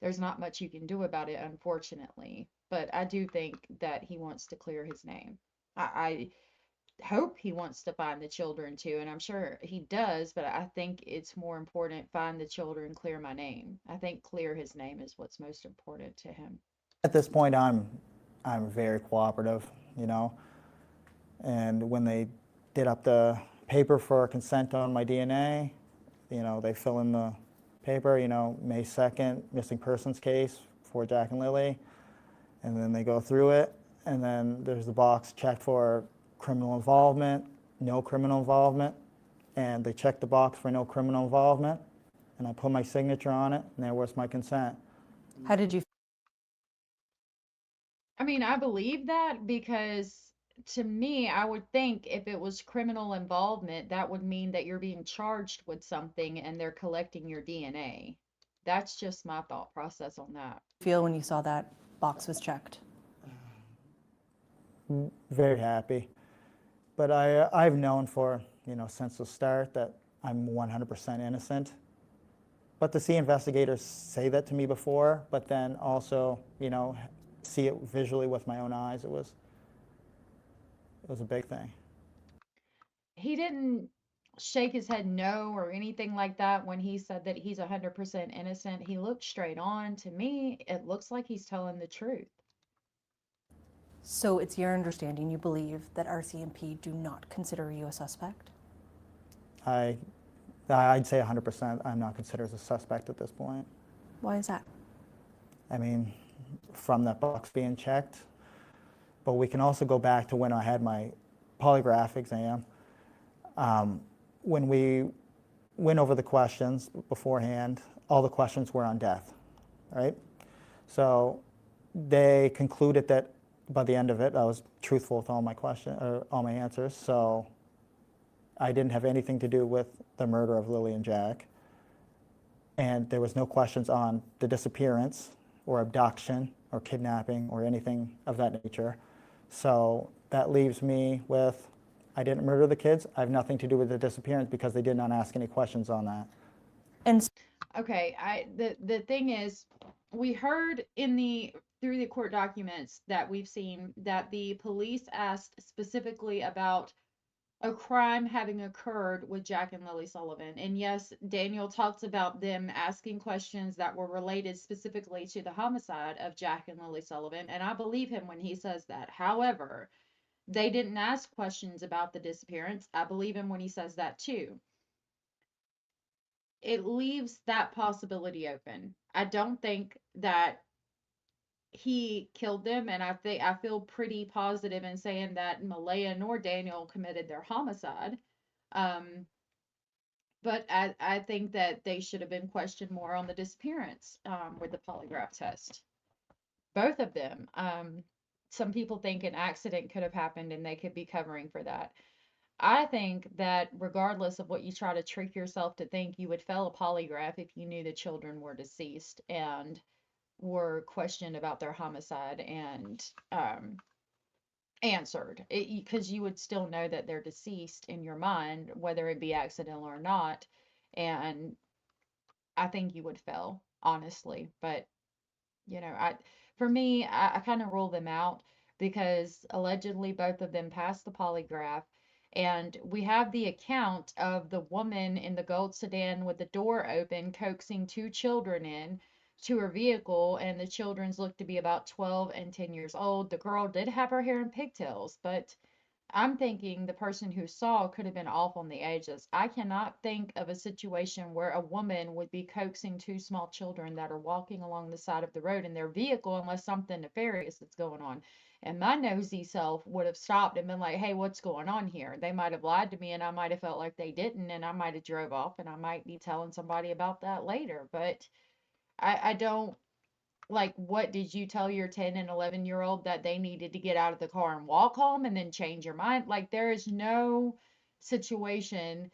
There's not much you can do about it, unfortunately. But I do think that he wants to clear his name. I hope he wants to find the children too, and I'm sure he does, but I think it's more important find the children, clear my name. I think clear his name is what's most important to him. at this point, I'm very cooperative, And when they did up the paper for consent on my DNA, they fill in the paper, May 2nd, missing persons case for Jack and Lilly, and then they go through it, and then there's the box checked for criminal involvement, no criminal involvement, and they check the box for no criminal involvement, and I put my signature on it, and there was my consent. How did you? I mean, I believe that because to me, I would think if it was criminal involvement, that would mean that you're being charged with something and they're collecting your DNA. That's just my thought process on that. Feel when you saw that box was checked? Very happy. But I've known since the start that I'm 100% innocent. But to see investigators say that to me before, but then also, see it visually with my own eyes, it was It was a big thing. He didn't shake his head no or anything like that when he said that he's 100% innocent. He looked straight on. To me, it looks like he's telling the truth. So it's your understanding, you believe that RCMP do not consider you a suspect? I'd say 100% I'm not considered a suspect at this point. Why is that? I mean, from that box being checked, but we can also go back to when I had my polygraph exam. When we went over the questions beforehand, all the questions were on death, right? So they concluded that by the end of it, I was truthful with all my answers. So I didn't have anything to do with the murder of Lily and Jack. And there was no questions on the disappearance or abduction or kidnapping or anything of that nature. So that leaves me with, I didn't murder the kids. I have nothing to do with the disappearance because they did not ask any questions on that. And Okay, the thing is, we heard through the court documents that we've seen that the police asked specifically about a crime having occurred with Jack and Lilly Sullivan. And yes, Daniel talks about them asking questions that were related specifically to the homicide of Jack and Lilly Sullivan, and I believe him when he says that. However, they didn't ask questions about the disappearance. I believe him when he says that too. It leaves that possibility open. I don't think that he killed them, and I feel pretty positive in saying that Malehya nor Daniel committed their homicide. Um, but I think that they should have been questioned more on the disappearance with the polygraph test. Both of them. Some people think an accident could have happened and they could be covering for that. I think that regardless of what you try to trick yourself to think, you would fail a polygraph if you knew the children were deceased and were questioned about their homicide and answered. Because you would still know that they're deceased in your mind, whether it be accidental or not. And I think you would fail, honestly. But for me, I kind of rule them out because allegedly both of them passed the polygraph. And we have the account of the woman in the gold sedan with the door open, coaxing two children in to her vehicle, and the children's looked to be about 12 and 10 years old. The girl did have her hair in pigtails, but I'm thinking the person who saw could have been off on the ages. I cannot think of a situation where a woman would be coaxing two small children that are walking along the side of the road in their vehicle unless something nefarious is going on. And my nosy self would have stopped and been like, hey, what's going on here? They might have lied to me and I might have felt like they didn't, and I might have drove off and I might be telling somebody about that later. But I don't, like, what did you tell your 10 and 11-year-old that they needed to get out of the car and walk home and then change your mind? Like, there is no situation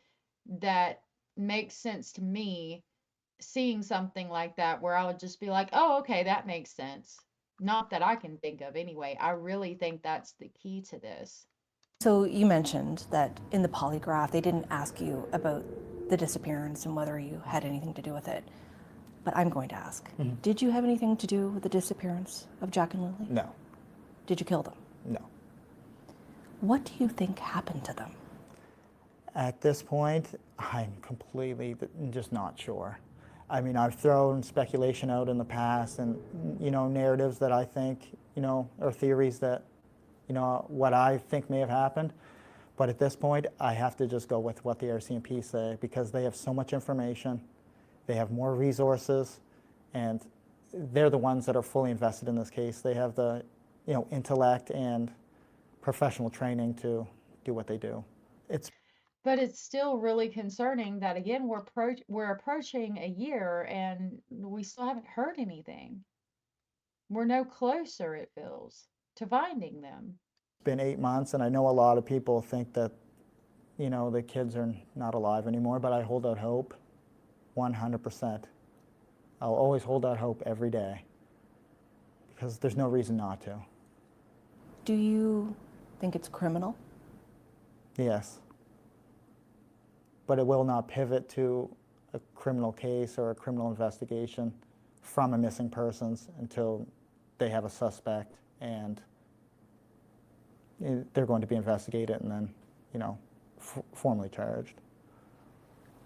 that makes sense to me seeing something like that where I would just be like, oh, okay, that makes sense. Not that I can think of anyway. I really think that's the key to this. so you mentioned that in the polygraph, they didn't ask you about the disappearance and whether you had anything to do with it. But I'm going to ask, did you have anything to do with the disappearance of Jack and Lily? No, Did you kill them? no. What do you think happened to them? At this point, I'm completely just not sure. I mean, I've thrown speculation out in the past and, narratives that I think, or theories that, what I think may have happened. But at this point, I have to just go with what the RCMP say because they have so much information. They have more resources, and they're the ones that are fully invested in this case. They have the, intellect and professional training to do what they do. But it's still really concerning that, again, we're approaching a year and we still haven't heard anything. We're no closer, it feels, to finding them. It's been 8 months, and I know a lot of people think that, the kids are not alive anymore, but I hold out hope 100%. I'll always hold out hope every day because there's no reason not to. Do you think it's criminal? Yes. But it will not pivot to a criminal case or a criminal investigation from a missing persons until they have a suspect and they're going to be investigated and then, formally charged.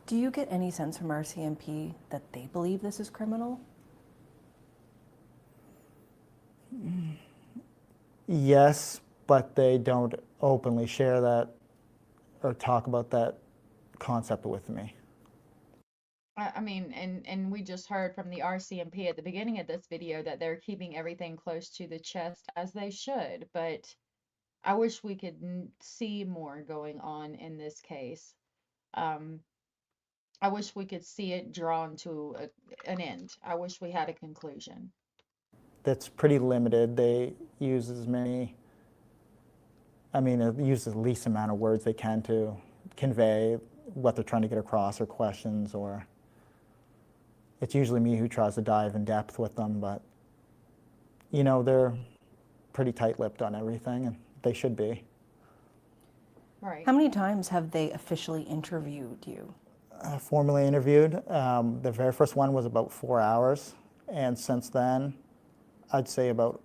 Do you get any sense from RCMP that they believe this is criminal? Yes, but they don't openly share that or talk about that concept with me. I mean, and we just heard from the RCMP at the beginning of this video that they're keeping everything close to the chest as they should, but I wish we could see more going on in this case. I wish we could see it drawn to an end. I wish we had a conclusion. That's pretty limited. They use use the least amount of words they can to convey what they're trying to get across or questions, or it's usually me who tries to dive in depth with them, but they're pretty tight-lipped on everything, and they should be. Right. How many times have they officially interviewed you? Formally interviewed. The very first one was about 4 hours, and since then, I'd say about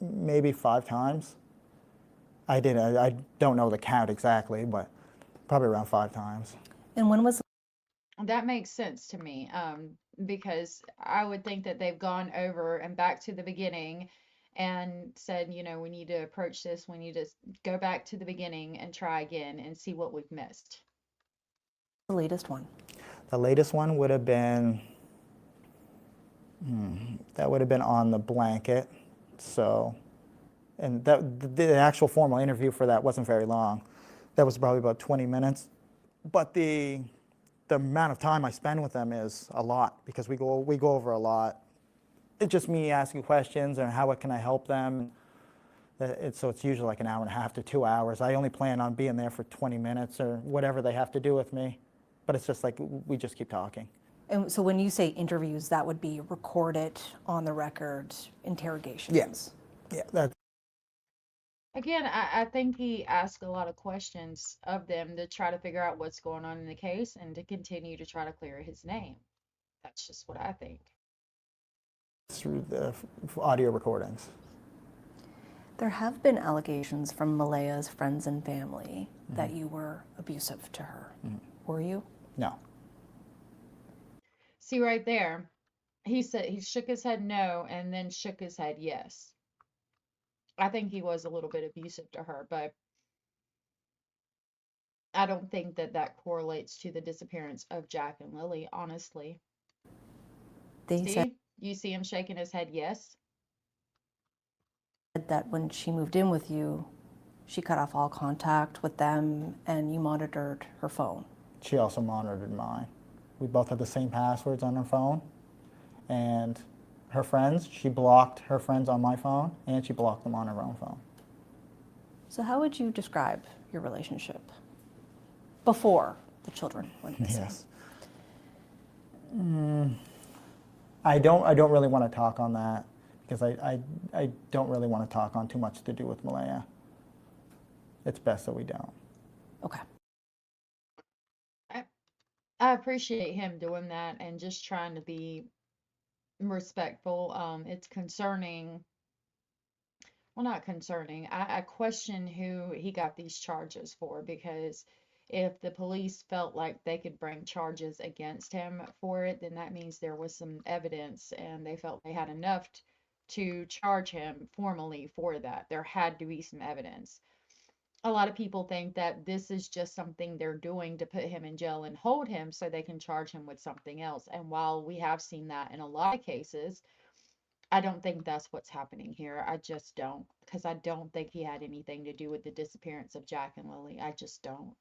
maybe 5 times. I don't know the count exactly, but probably around 5 times. And when was That makes sense to me, because I would think that they've gone over and back to the beginning and said, we need to approach this, we need to go back to the beginning and try again and see what we've missed. the latest one? The latest one would have been, that would have been on the blanket. So, and the actual formal interview for that wasn't very long. That was probably about 20 minutes. But the amount of time I spend with them is a lot because we go over a lot. It's just me asking questions and how can I help them. So it's usually like an hour and a half to 2 hours. I only plan on being there for 20 minutes or whatever they have to do with me. But it's just like we just keep talking. And so when you say interviews, that would be recorded, on the record interrogations? Yes. Yeah, Again, I think he asked a lot of questions of them to try to figure out what's going on in the case and to continue to try to clear his name. That's just what I think. through the audio recordings. There have been allegations from Malehya's friends and family that you were abusive to her. Were you? No. See right there, he said he shook his head no and then shook his head yes. I think he was a little bit abusive to her, but I don't think that correlates to the disappearance of Jack and Lily, honestly. They said See? You see him shaking his head yes? that when she moved in with you, she cut off all contact with them and you monitored her phone. She also monitored mine. We both had the same passwords on her phone, and her friends, she blocked her friends on my phone, and she blocked them on her own phone. So how would you describe your relationship before the children went missing? Yes. I don't really want to talk on that because I don't really want to talk on too much to do with Malehya. It's best that we don't. Okay. I appreciate him doing that and just trying to be respectful. It's concerning. Well, not concerning. I question who he got these charges for because if the police felt like they could bring charges against him for it, then that means there was some evidence and they felt they had enough to charge him formally for that. There had to be some evidence. A lot of people think that this is just something they're doing to put him in jail and hold him so they can charge him with something else. And while we have seen that in a lot of cases, I don't think that's what's happening here. I just don't, because I don't think he had anything to do with the disappearance of Jack and Lily. I just don't.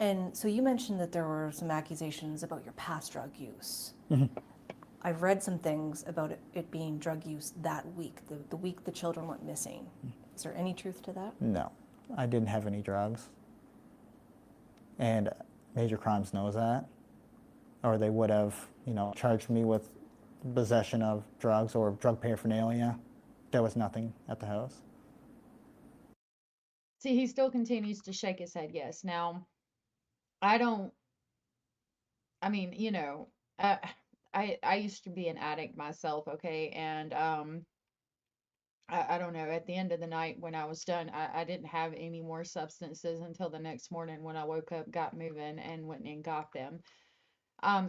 And so you mentioned that there were some accusations about your past drug use. Mm-hmm. I've read some things about it being drug use that week, the week the children went missing. Is there any truth to that? No, I didn't have any drugs. And Major Crimes knows that. Or they would have, charged me with possession of drugs or drug paraphernalia. There was nothing at the house. See, he still continues to shake his head yes. Now, I mean, I used to be an addict myself, okay? And I don't know, at the end of the night when I was done, I didn't have any more substances until the next morning when I woke up, got moving, and went and got them.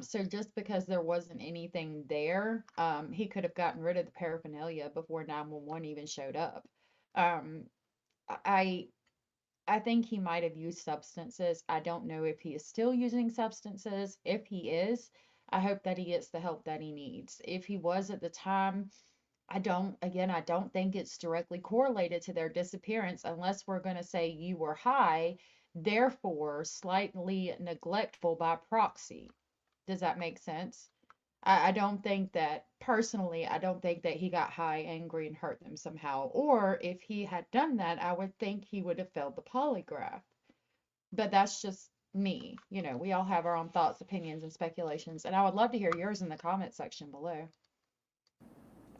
So just because there wasn't anything there, he could have gotten rid of the paraphernalia before 911 even showed up. Um, I I think he might have used substances. I don't know if he is still using substances. If he is, I hope that he gets the help that he needs. If he was at the time, I don't think it's directly correlated to their disappearance unless we're going to say you were high, therefore slightly neglectful by proxy. Does that make sense? I don't think that, personally, I don't think that he got high, angry, and hurt them somehow. Or if he had done that, I would think he would have failed the polygraph. But that's just me. You know, we all have our own thoughts, opinions, and speculations. And I would love to hear yours in the comment section below.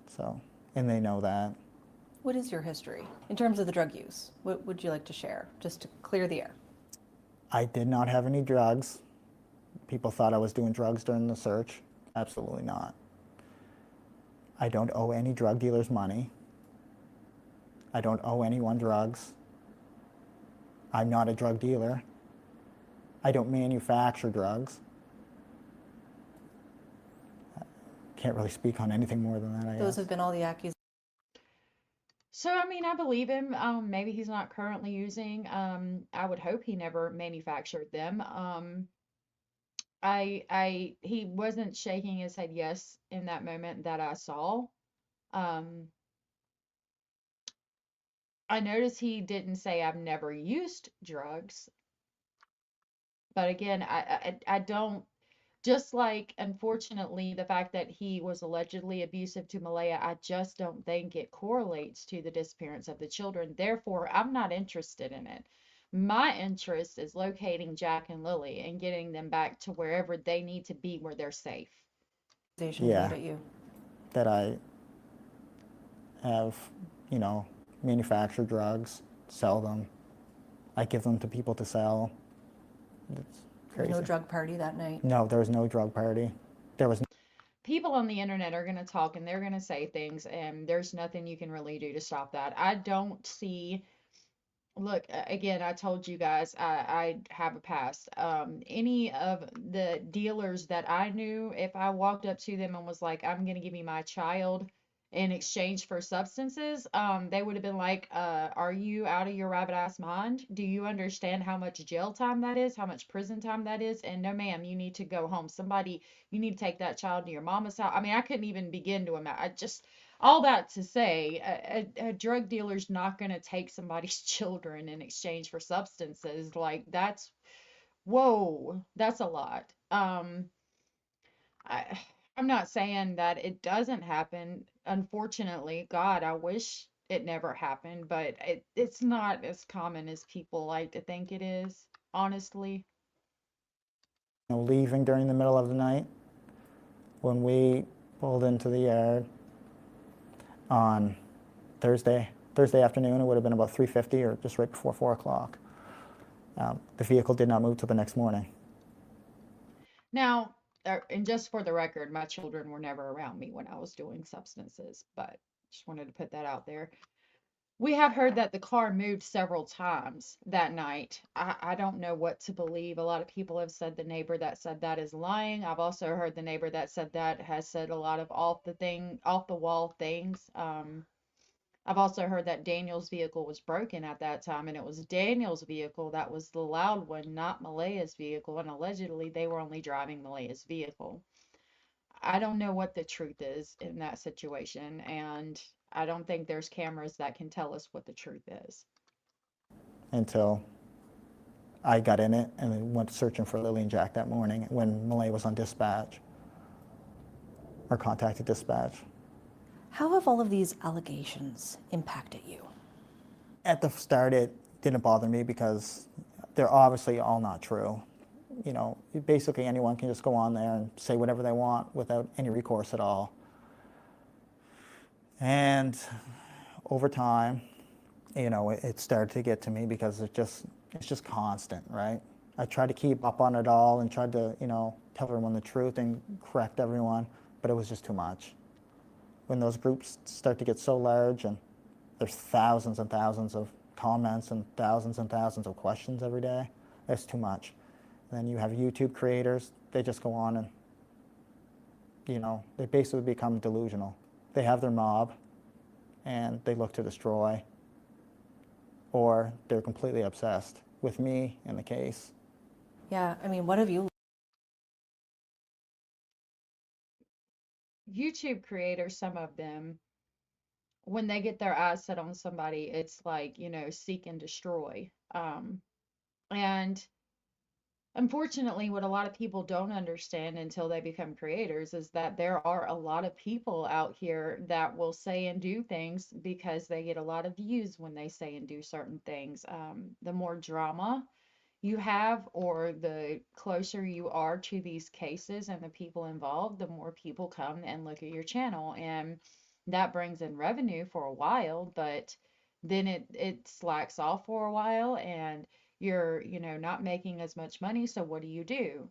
So, and they know that. What is your history in terms of the drug use? What would you like to share, just to clear the air? I did not have any drugs. People thought I was doing drugs during the search. Absolutely not. I don't owe any drug dealers money. I don't owe anyone drugs. I'm not a drug dealer. I don't manufacture drugs. Can't really speak on anything more than that, I guess. Those have been all the accusations. So, I mean, I believe him. Maybe he's not currently using. I would hope he never manufactured them. He wasn't shaking his head yes in that moment that I saw. Um, I noticed he didn't say I've never used drugs. But again, I don't, just like, unfortunately, the fact that he was allegedly abusive to Malaya, I just don't think it correlates to the disappearance of the children. Therefore, I'm not interested in it. My interest is locating Jack and Lily and getting them back to wherever they need to be where they're safe. Yeah, Made at you. that I have, you know, manufactured drugs, sell them. I give them to people to sell. It's There was crazy. no drug party that night. No, there was no drug party. There was People on the internet are going to talk and they're going to say things, and there's nothing you can really do to stop that. I don't see. Look, again, I told you guys I have a past. Any of the dealers that I knew, if I walked up to them and was like, I'm gonna give you my child in exchange for substances, they would have been like, are you out of your rabbit ass mind? Do you understand how much jail time that is? How much prison time that is? And no, ma'am, you need to go home. You need to take that child to your mama's house. I mean, I couldn't even begin to imagine. I just all that to say, a drug dealer's not going to take somebody's children in exchange for substances. Like, whoa, that's a lot. I, I'm not saying that it doesn't happen. Unfortunately, God, I wish it never happened, but it's not as common as people like to think it is, honestly. leaving during the middle of the night. When we pulled into the yard on Thursday afternoon, it would have been about 3:50 or just right before 4 o'clock. The vehicle did not move till the next morning. Now, and just for the record, my children were never around me when I was doing substances, but just wanted to put that out there. We have heard that the car moved several times that night. I don't know what to believe. A lot of people have said the neighbor that said that is lying. I've also heard the neighbor that said that has said a lot of off the wall things. I've also heard that Daniel's vehicle was broken at that time, and it was Daniel's vehicle that was the loud one, not Maleha's vehicle, and allegedly they were only driving Maleha's vehicle. I don't know what the truth is in that situation, and I don't think there's cameras that can tell us what the truth is. Until I got in it and then went searching for Lily and Jack that morning when Malehya was on dispatch or contacted dispatch. How have all of these allegations impacted you? At the start, it didn't bother me because they're obviously all not true. You know, basically anyone can just go on there and say whatever they want without any recourse at all. And over time, you know, it started to get to me because it's just constant, right? I tried to keep up on it all and tried to, you know, tell everyone the truth and correct everyone, but it was just too much. When those groups start to get so large and there's thousands and thousands of comments and thousands of questions every day. That's too much. And then you have YouTube creators, they just go on and, you know, they basically become delusional. They have their mob and they look to destroy, or they're completely obsessed with me and the case. Yeah, I mean, what have you? YouTube creators, some of them, when they get their eyes set on somebody, it's like, you know, seek and destroy. And unfortunately, what a lot of people don't understand until they become creators is that there are a lot of people out here that will say and do things because they get a lot of views when they say and do certain things. The more drama you have, or the closer you are to these cases and the people involved, the more people come and look at your channel. And that brings in revenue for a while, but then it slacks off for a while and you're, you know, not making as much money. So what do?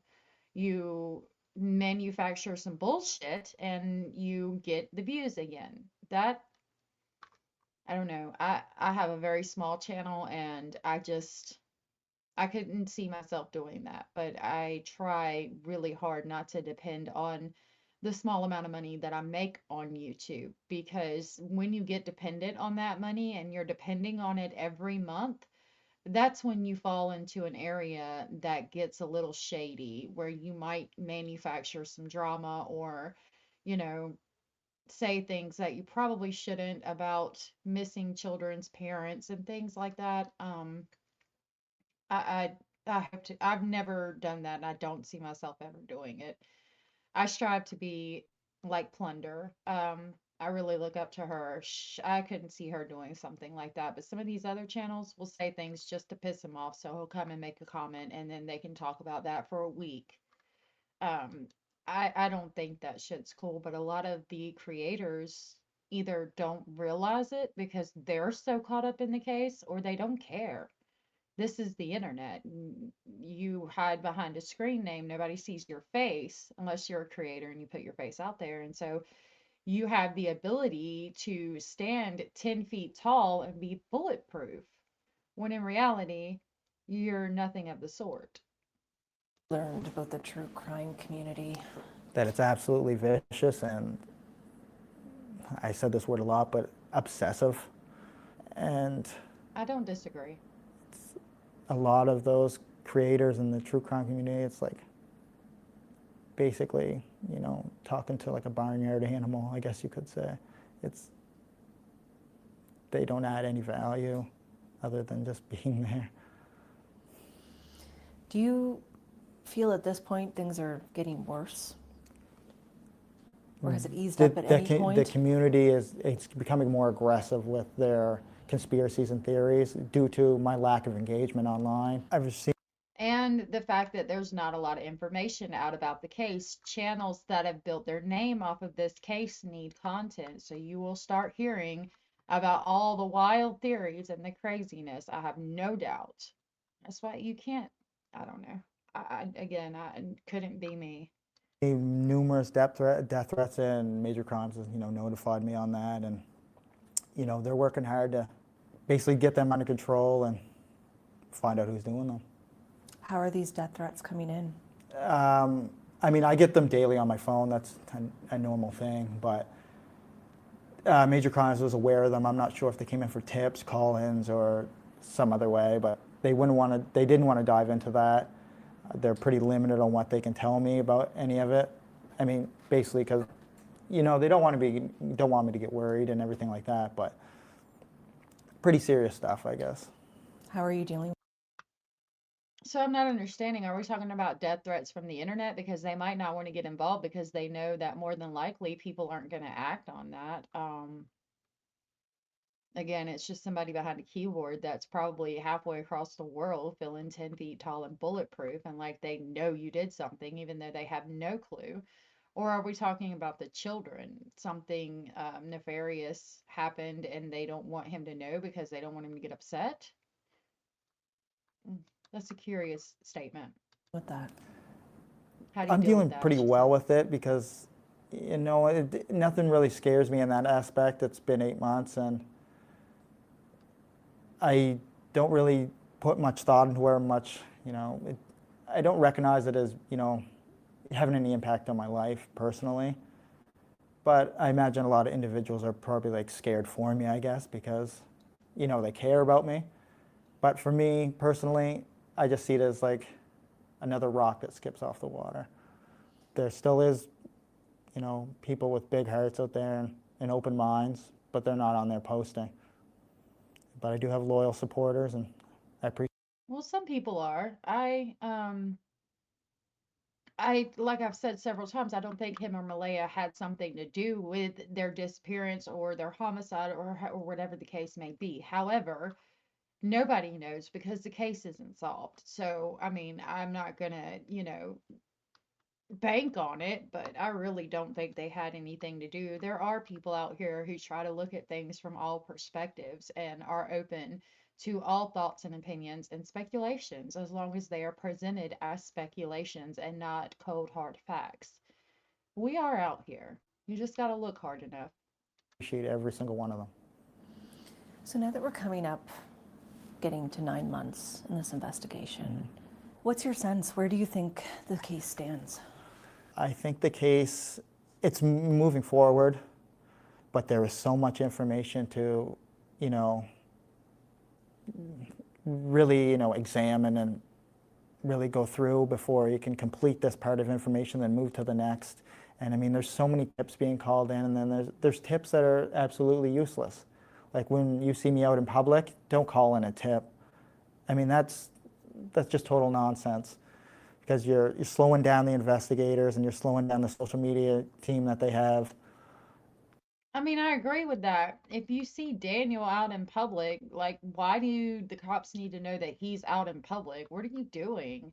You manufacture some bullshit and you get the views again. That, I don't know. I have a very small channel and I couldn't see myself doing that, but I try really hard not to depend on the small amount of money that I make on YouTube, because when you get dependent on that money and you're depending on it every month, that's when you fall into an area that gets a little shady, where you might manufacture some drama or, you know, say things that you probably shouldn't about missing children's parents and things like that. I have to. I've never done that, and I don't see myself ever doing it. I strive to be like Plunder. I really look up to her. I couldn't see her doing something like that, but some of these other channels will say things just to piss him off, so he'll come and make a comment, and then they can talk about that for a week. Um, I don't think that shit's cool, but a lot of the creators either don't realize it because they're so caught up in the case, or they don't care. This is the internet. You hide behind a screen name, nobody sees your face unless you're a creator and you put your face out there. And so you have the ability to stand 10 feet tall and be bulletproof, when in reality, you're nothing of the sort. Learned about the true crime community? That it's absolutely vicious, and I said this word a lot, but obsessive. And I don't disagree. a lot of those creators in the true crime community, it's like basically, you know, talking to like a barnyard animal, I guess you could say. They don't add any value other than just being there. Do you feel at this point things are getting worse? Or has it eased up at any point? The community it's becoming more aggressive with their conspiracies and theories due to my lack of engagement online. I've seen. And the fact that there's not a lot of information out about the case. Channels that have built their name off of this case need content. So you will start hearing about all the wild theories and the craziness. I have no doubt. That's why you can't, I don't know. I couldn't be me. Numerous death threats and major crimes, you know, notified me on that, and you know, they're working hard to basically get them under control and find out who's doing them. How are these death threats coming in? I mean, I get them daily on my phone. That's a normal thing, but major crimes was aware of them. I'm not sure if they came in for tips, call-ins, or some other way, but they didn't want to dive into that. They're pretty limited on what they can tell me about any of it. I mean, basically, because you know, they don't want me to get worried and everything like that. But pretty serious stuff, I guess. How are you dealing? So I'm not understanding. Are we talking about death threats from the internet? Because they might not want to get involved because they know that more than likely people aren't going to act on that. Again, it's just somebody behind a keyboard that's probably halfway across the world feeling 10 feet tall and bulletproof, and like they know you did something even though they have no clue. Or are we talking about the children? Something nefarious happened and they don't want him to know because they don't want him to get upset? That's a curious statement. With that? How do you I'm deal dealing with that, pretty she well said? with it because, you know, nothing really scares me in that aspect. It's been 8 months, and I don't really put much thought into where much, I don't recognize it as, having any impact on my life personally. But I imagine a lot of individuals are probably like scared for me, I guess, because, they care about me. But for me personally, I just see it as like another rock that skips off the water. There still is, people with big hearts out there and open minds, but they're not on there posting. But I do have loyal supporters, and I appreciate. Well, some people are. Like I've said several times, I don't think him or Malehya had something to do with their disappearance or their homicide or whatever the case may be. However, nobody knows because the case isn't solved. So, I mean, I'm not gonna, bank on it, but I really don't think they had anything to do. There are people out here who try to look at things from all perspectives and are open to all thoughts and opinions and speculations as long as they are presented as speculations and not cold hard facts. We are out here. You just got to look hard enough. Appreciate every single one of them. So now that we're coming up, getting to 9 months in this investigation, what's your sense? Where do you think the case stands? I think the case, it's moving forward, but there is so much information to, really, examine and really go through before you can complete this part of information, then move to the next. And I mean, there's so many tips being called in, and then there's tips that are absolutely useless. Like when you see me out in public, don't call in a tip. I mean, that's just total nonsense. Because you're slowing down the investigators and you're slowing down the social media team that they have. I mean, I agree with that. If you see Daniel out in public, like, why do the cops need to know that he's out in public? What are you doing?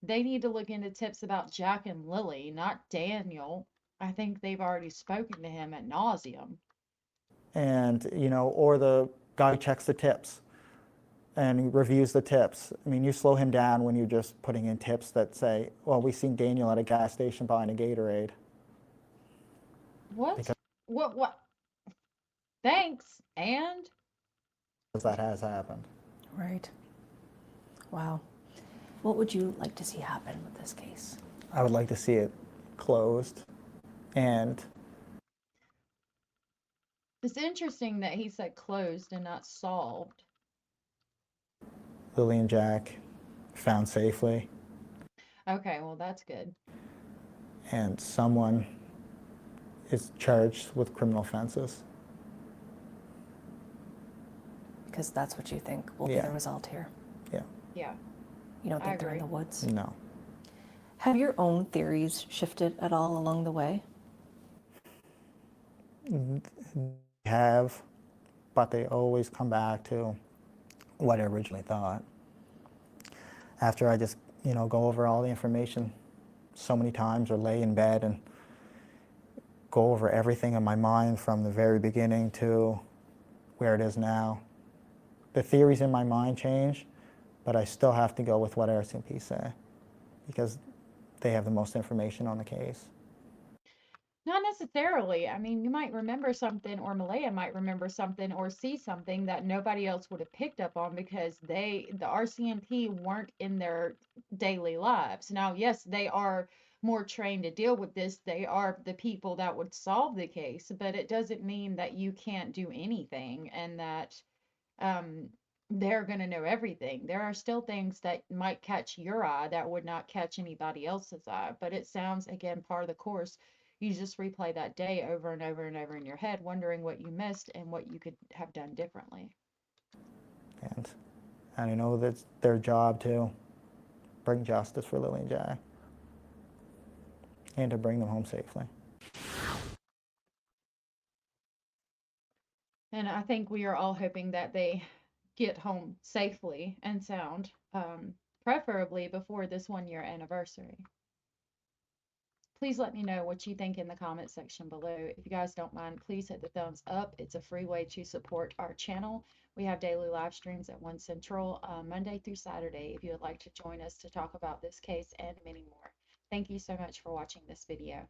They need to look into tips about Jack and Lilly, not Daniel. I think they've already spoken to him at nauseum. And, or the guy who checks the tips and he reviews the tips. I mean, you slow him down when you're just putting in tips that say, well, we seen Daniel at a gas station buying a Gatorade. What? Because What? Thanks. And? that has happened. Right. Wow. What would you like to see happen with this case? I would like to see it closed. And it's interesting that he said closed and not solved. Lily and Jack found safely. Okay, well, that's good. And someone is charged with criminal offenses. Because that's what you think will be the result here. Yeah. Yeah. You don't think they're in the woods? No. Have your own theories shifted at all along the way? Have, but they always come back to what I originally thought. After I just, go over all the information so many times or lay in bed and go over everything in my mind from the very beginning to where it is now. The theories in my mind change, but I still have to go with what RCMP say because they have the most information on the case. Not necessarily. I mean, you might remember something, or Malehya might remember something, or see something that nobody else would have picked up on because the RCMP weren't in their daily lives. Now, yes, they are more trained to deal with this. They are the people that would solve the case, but it doesn't mean that you can't do anything and that they're going to know everything. There are still things that might catch your eye that would not catch anybody else's eye. But it sounds, again, part of the course. You just replay that day over and over and over in your head, wondering what you missed and what you could have done differently. And I know that's their job to bring justice for Lily and Jack and to bring them home safely. And I think we are all hoping that they get home safely and sound, preferably before this 1-year anniversary. Please let me know what you think in the comment section below. If you guys don't mind, please hit the thumbs up. It's a free way to support our channel. We have daily live streams at 1 Central, Monday through Saturday, if you would like to join us to talk about this case and many more. Thank you so much for watching this video.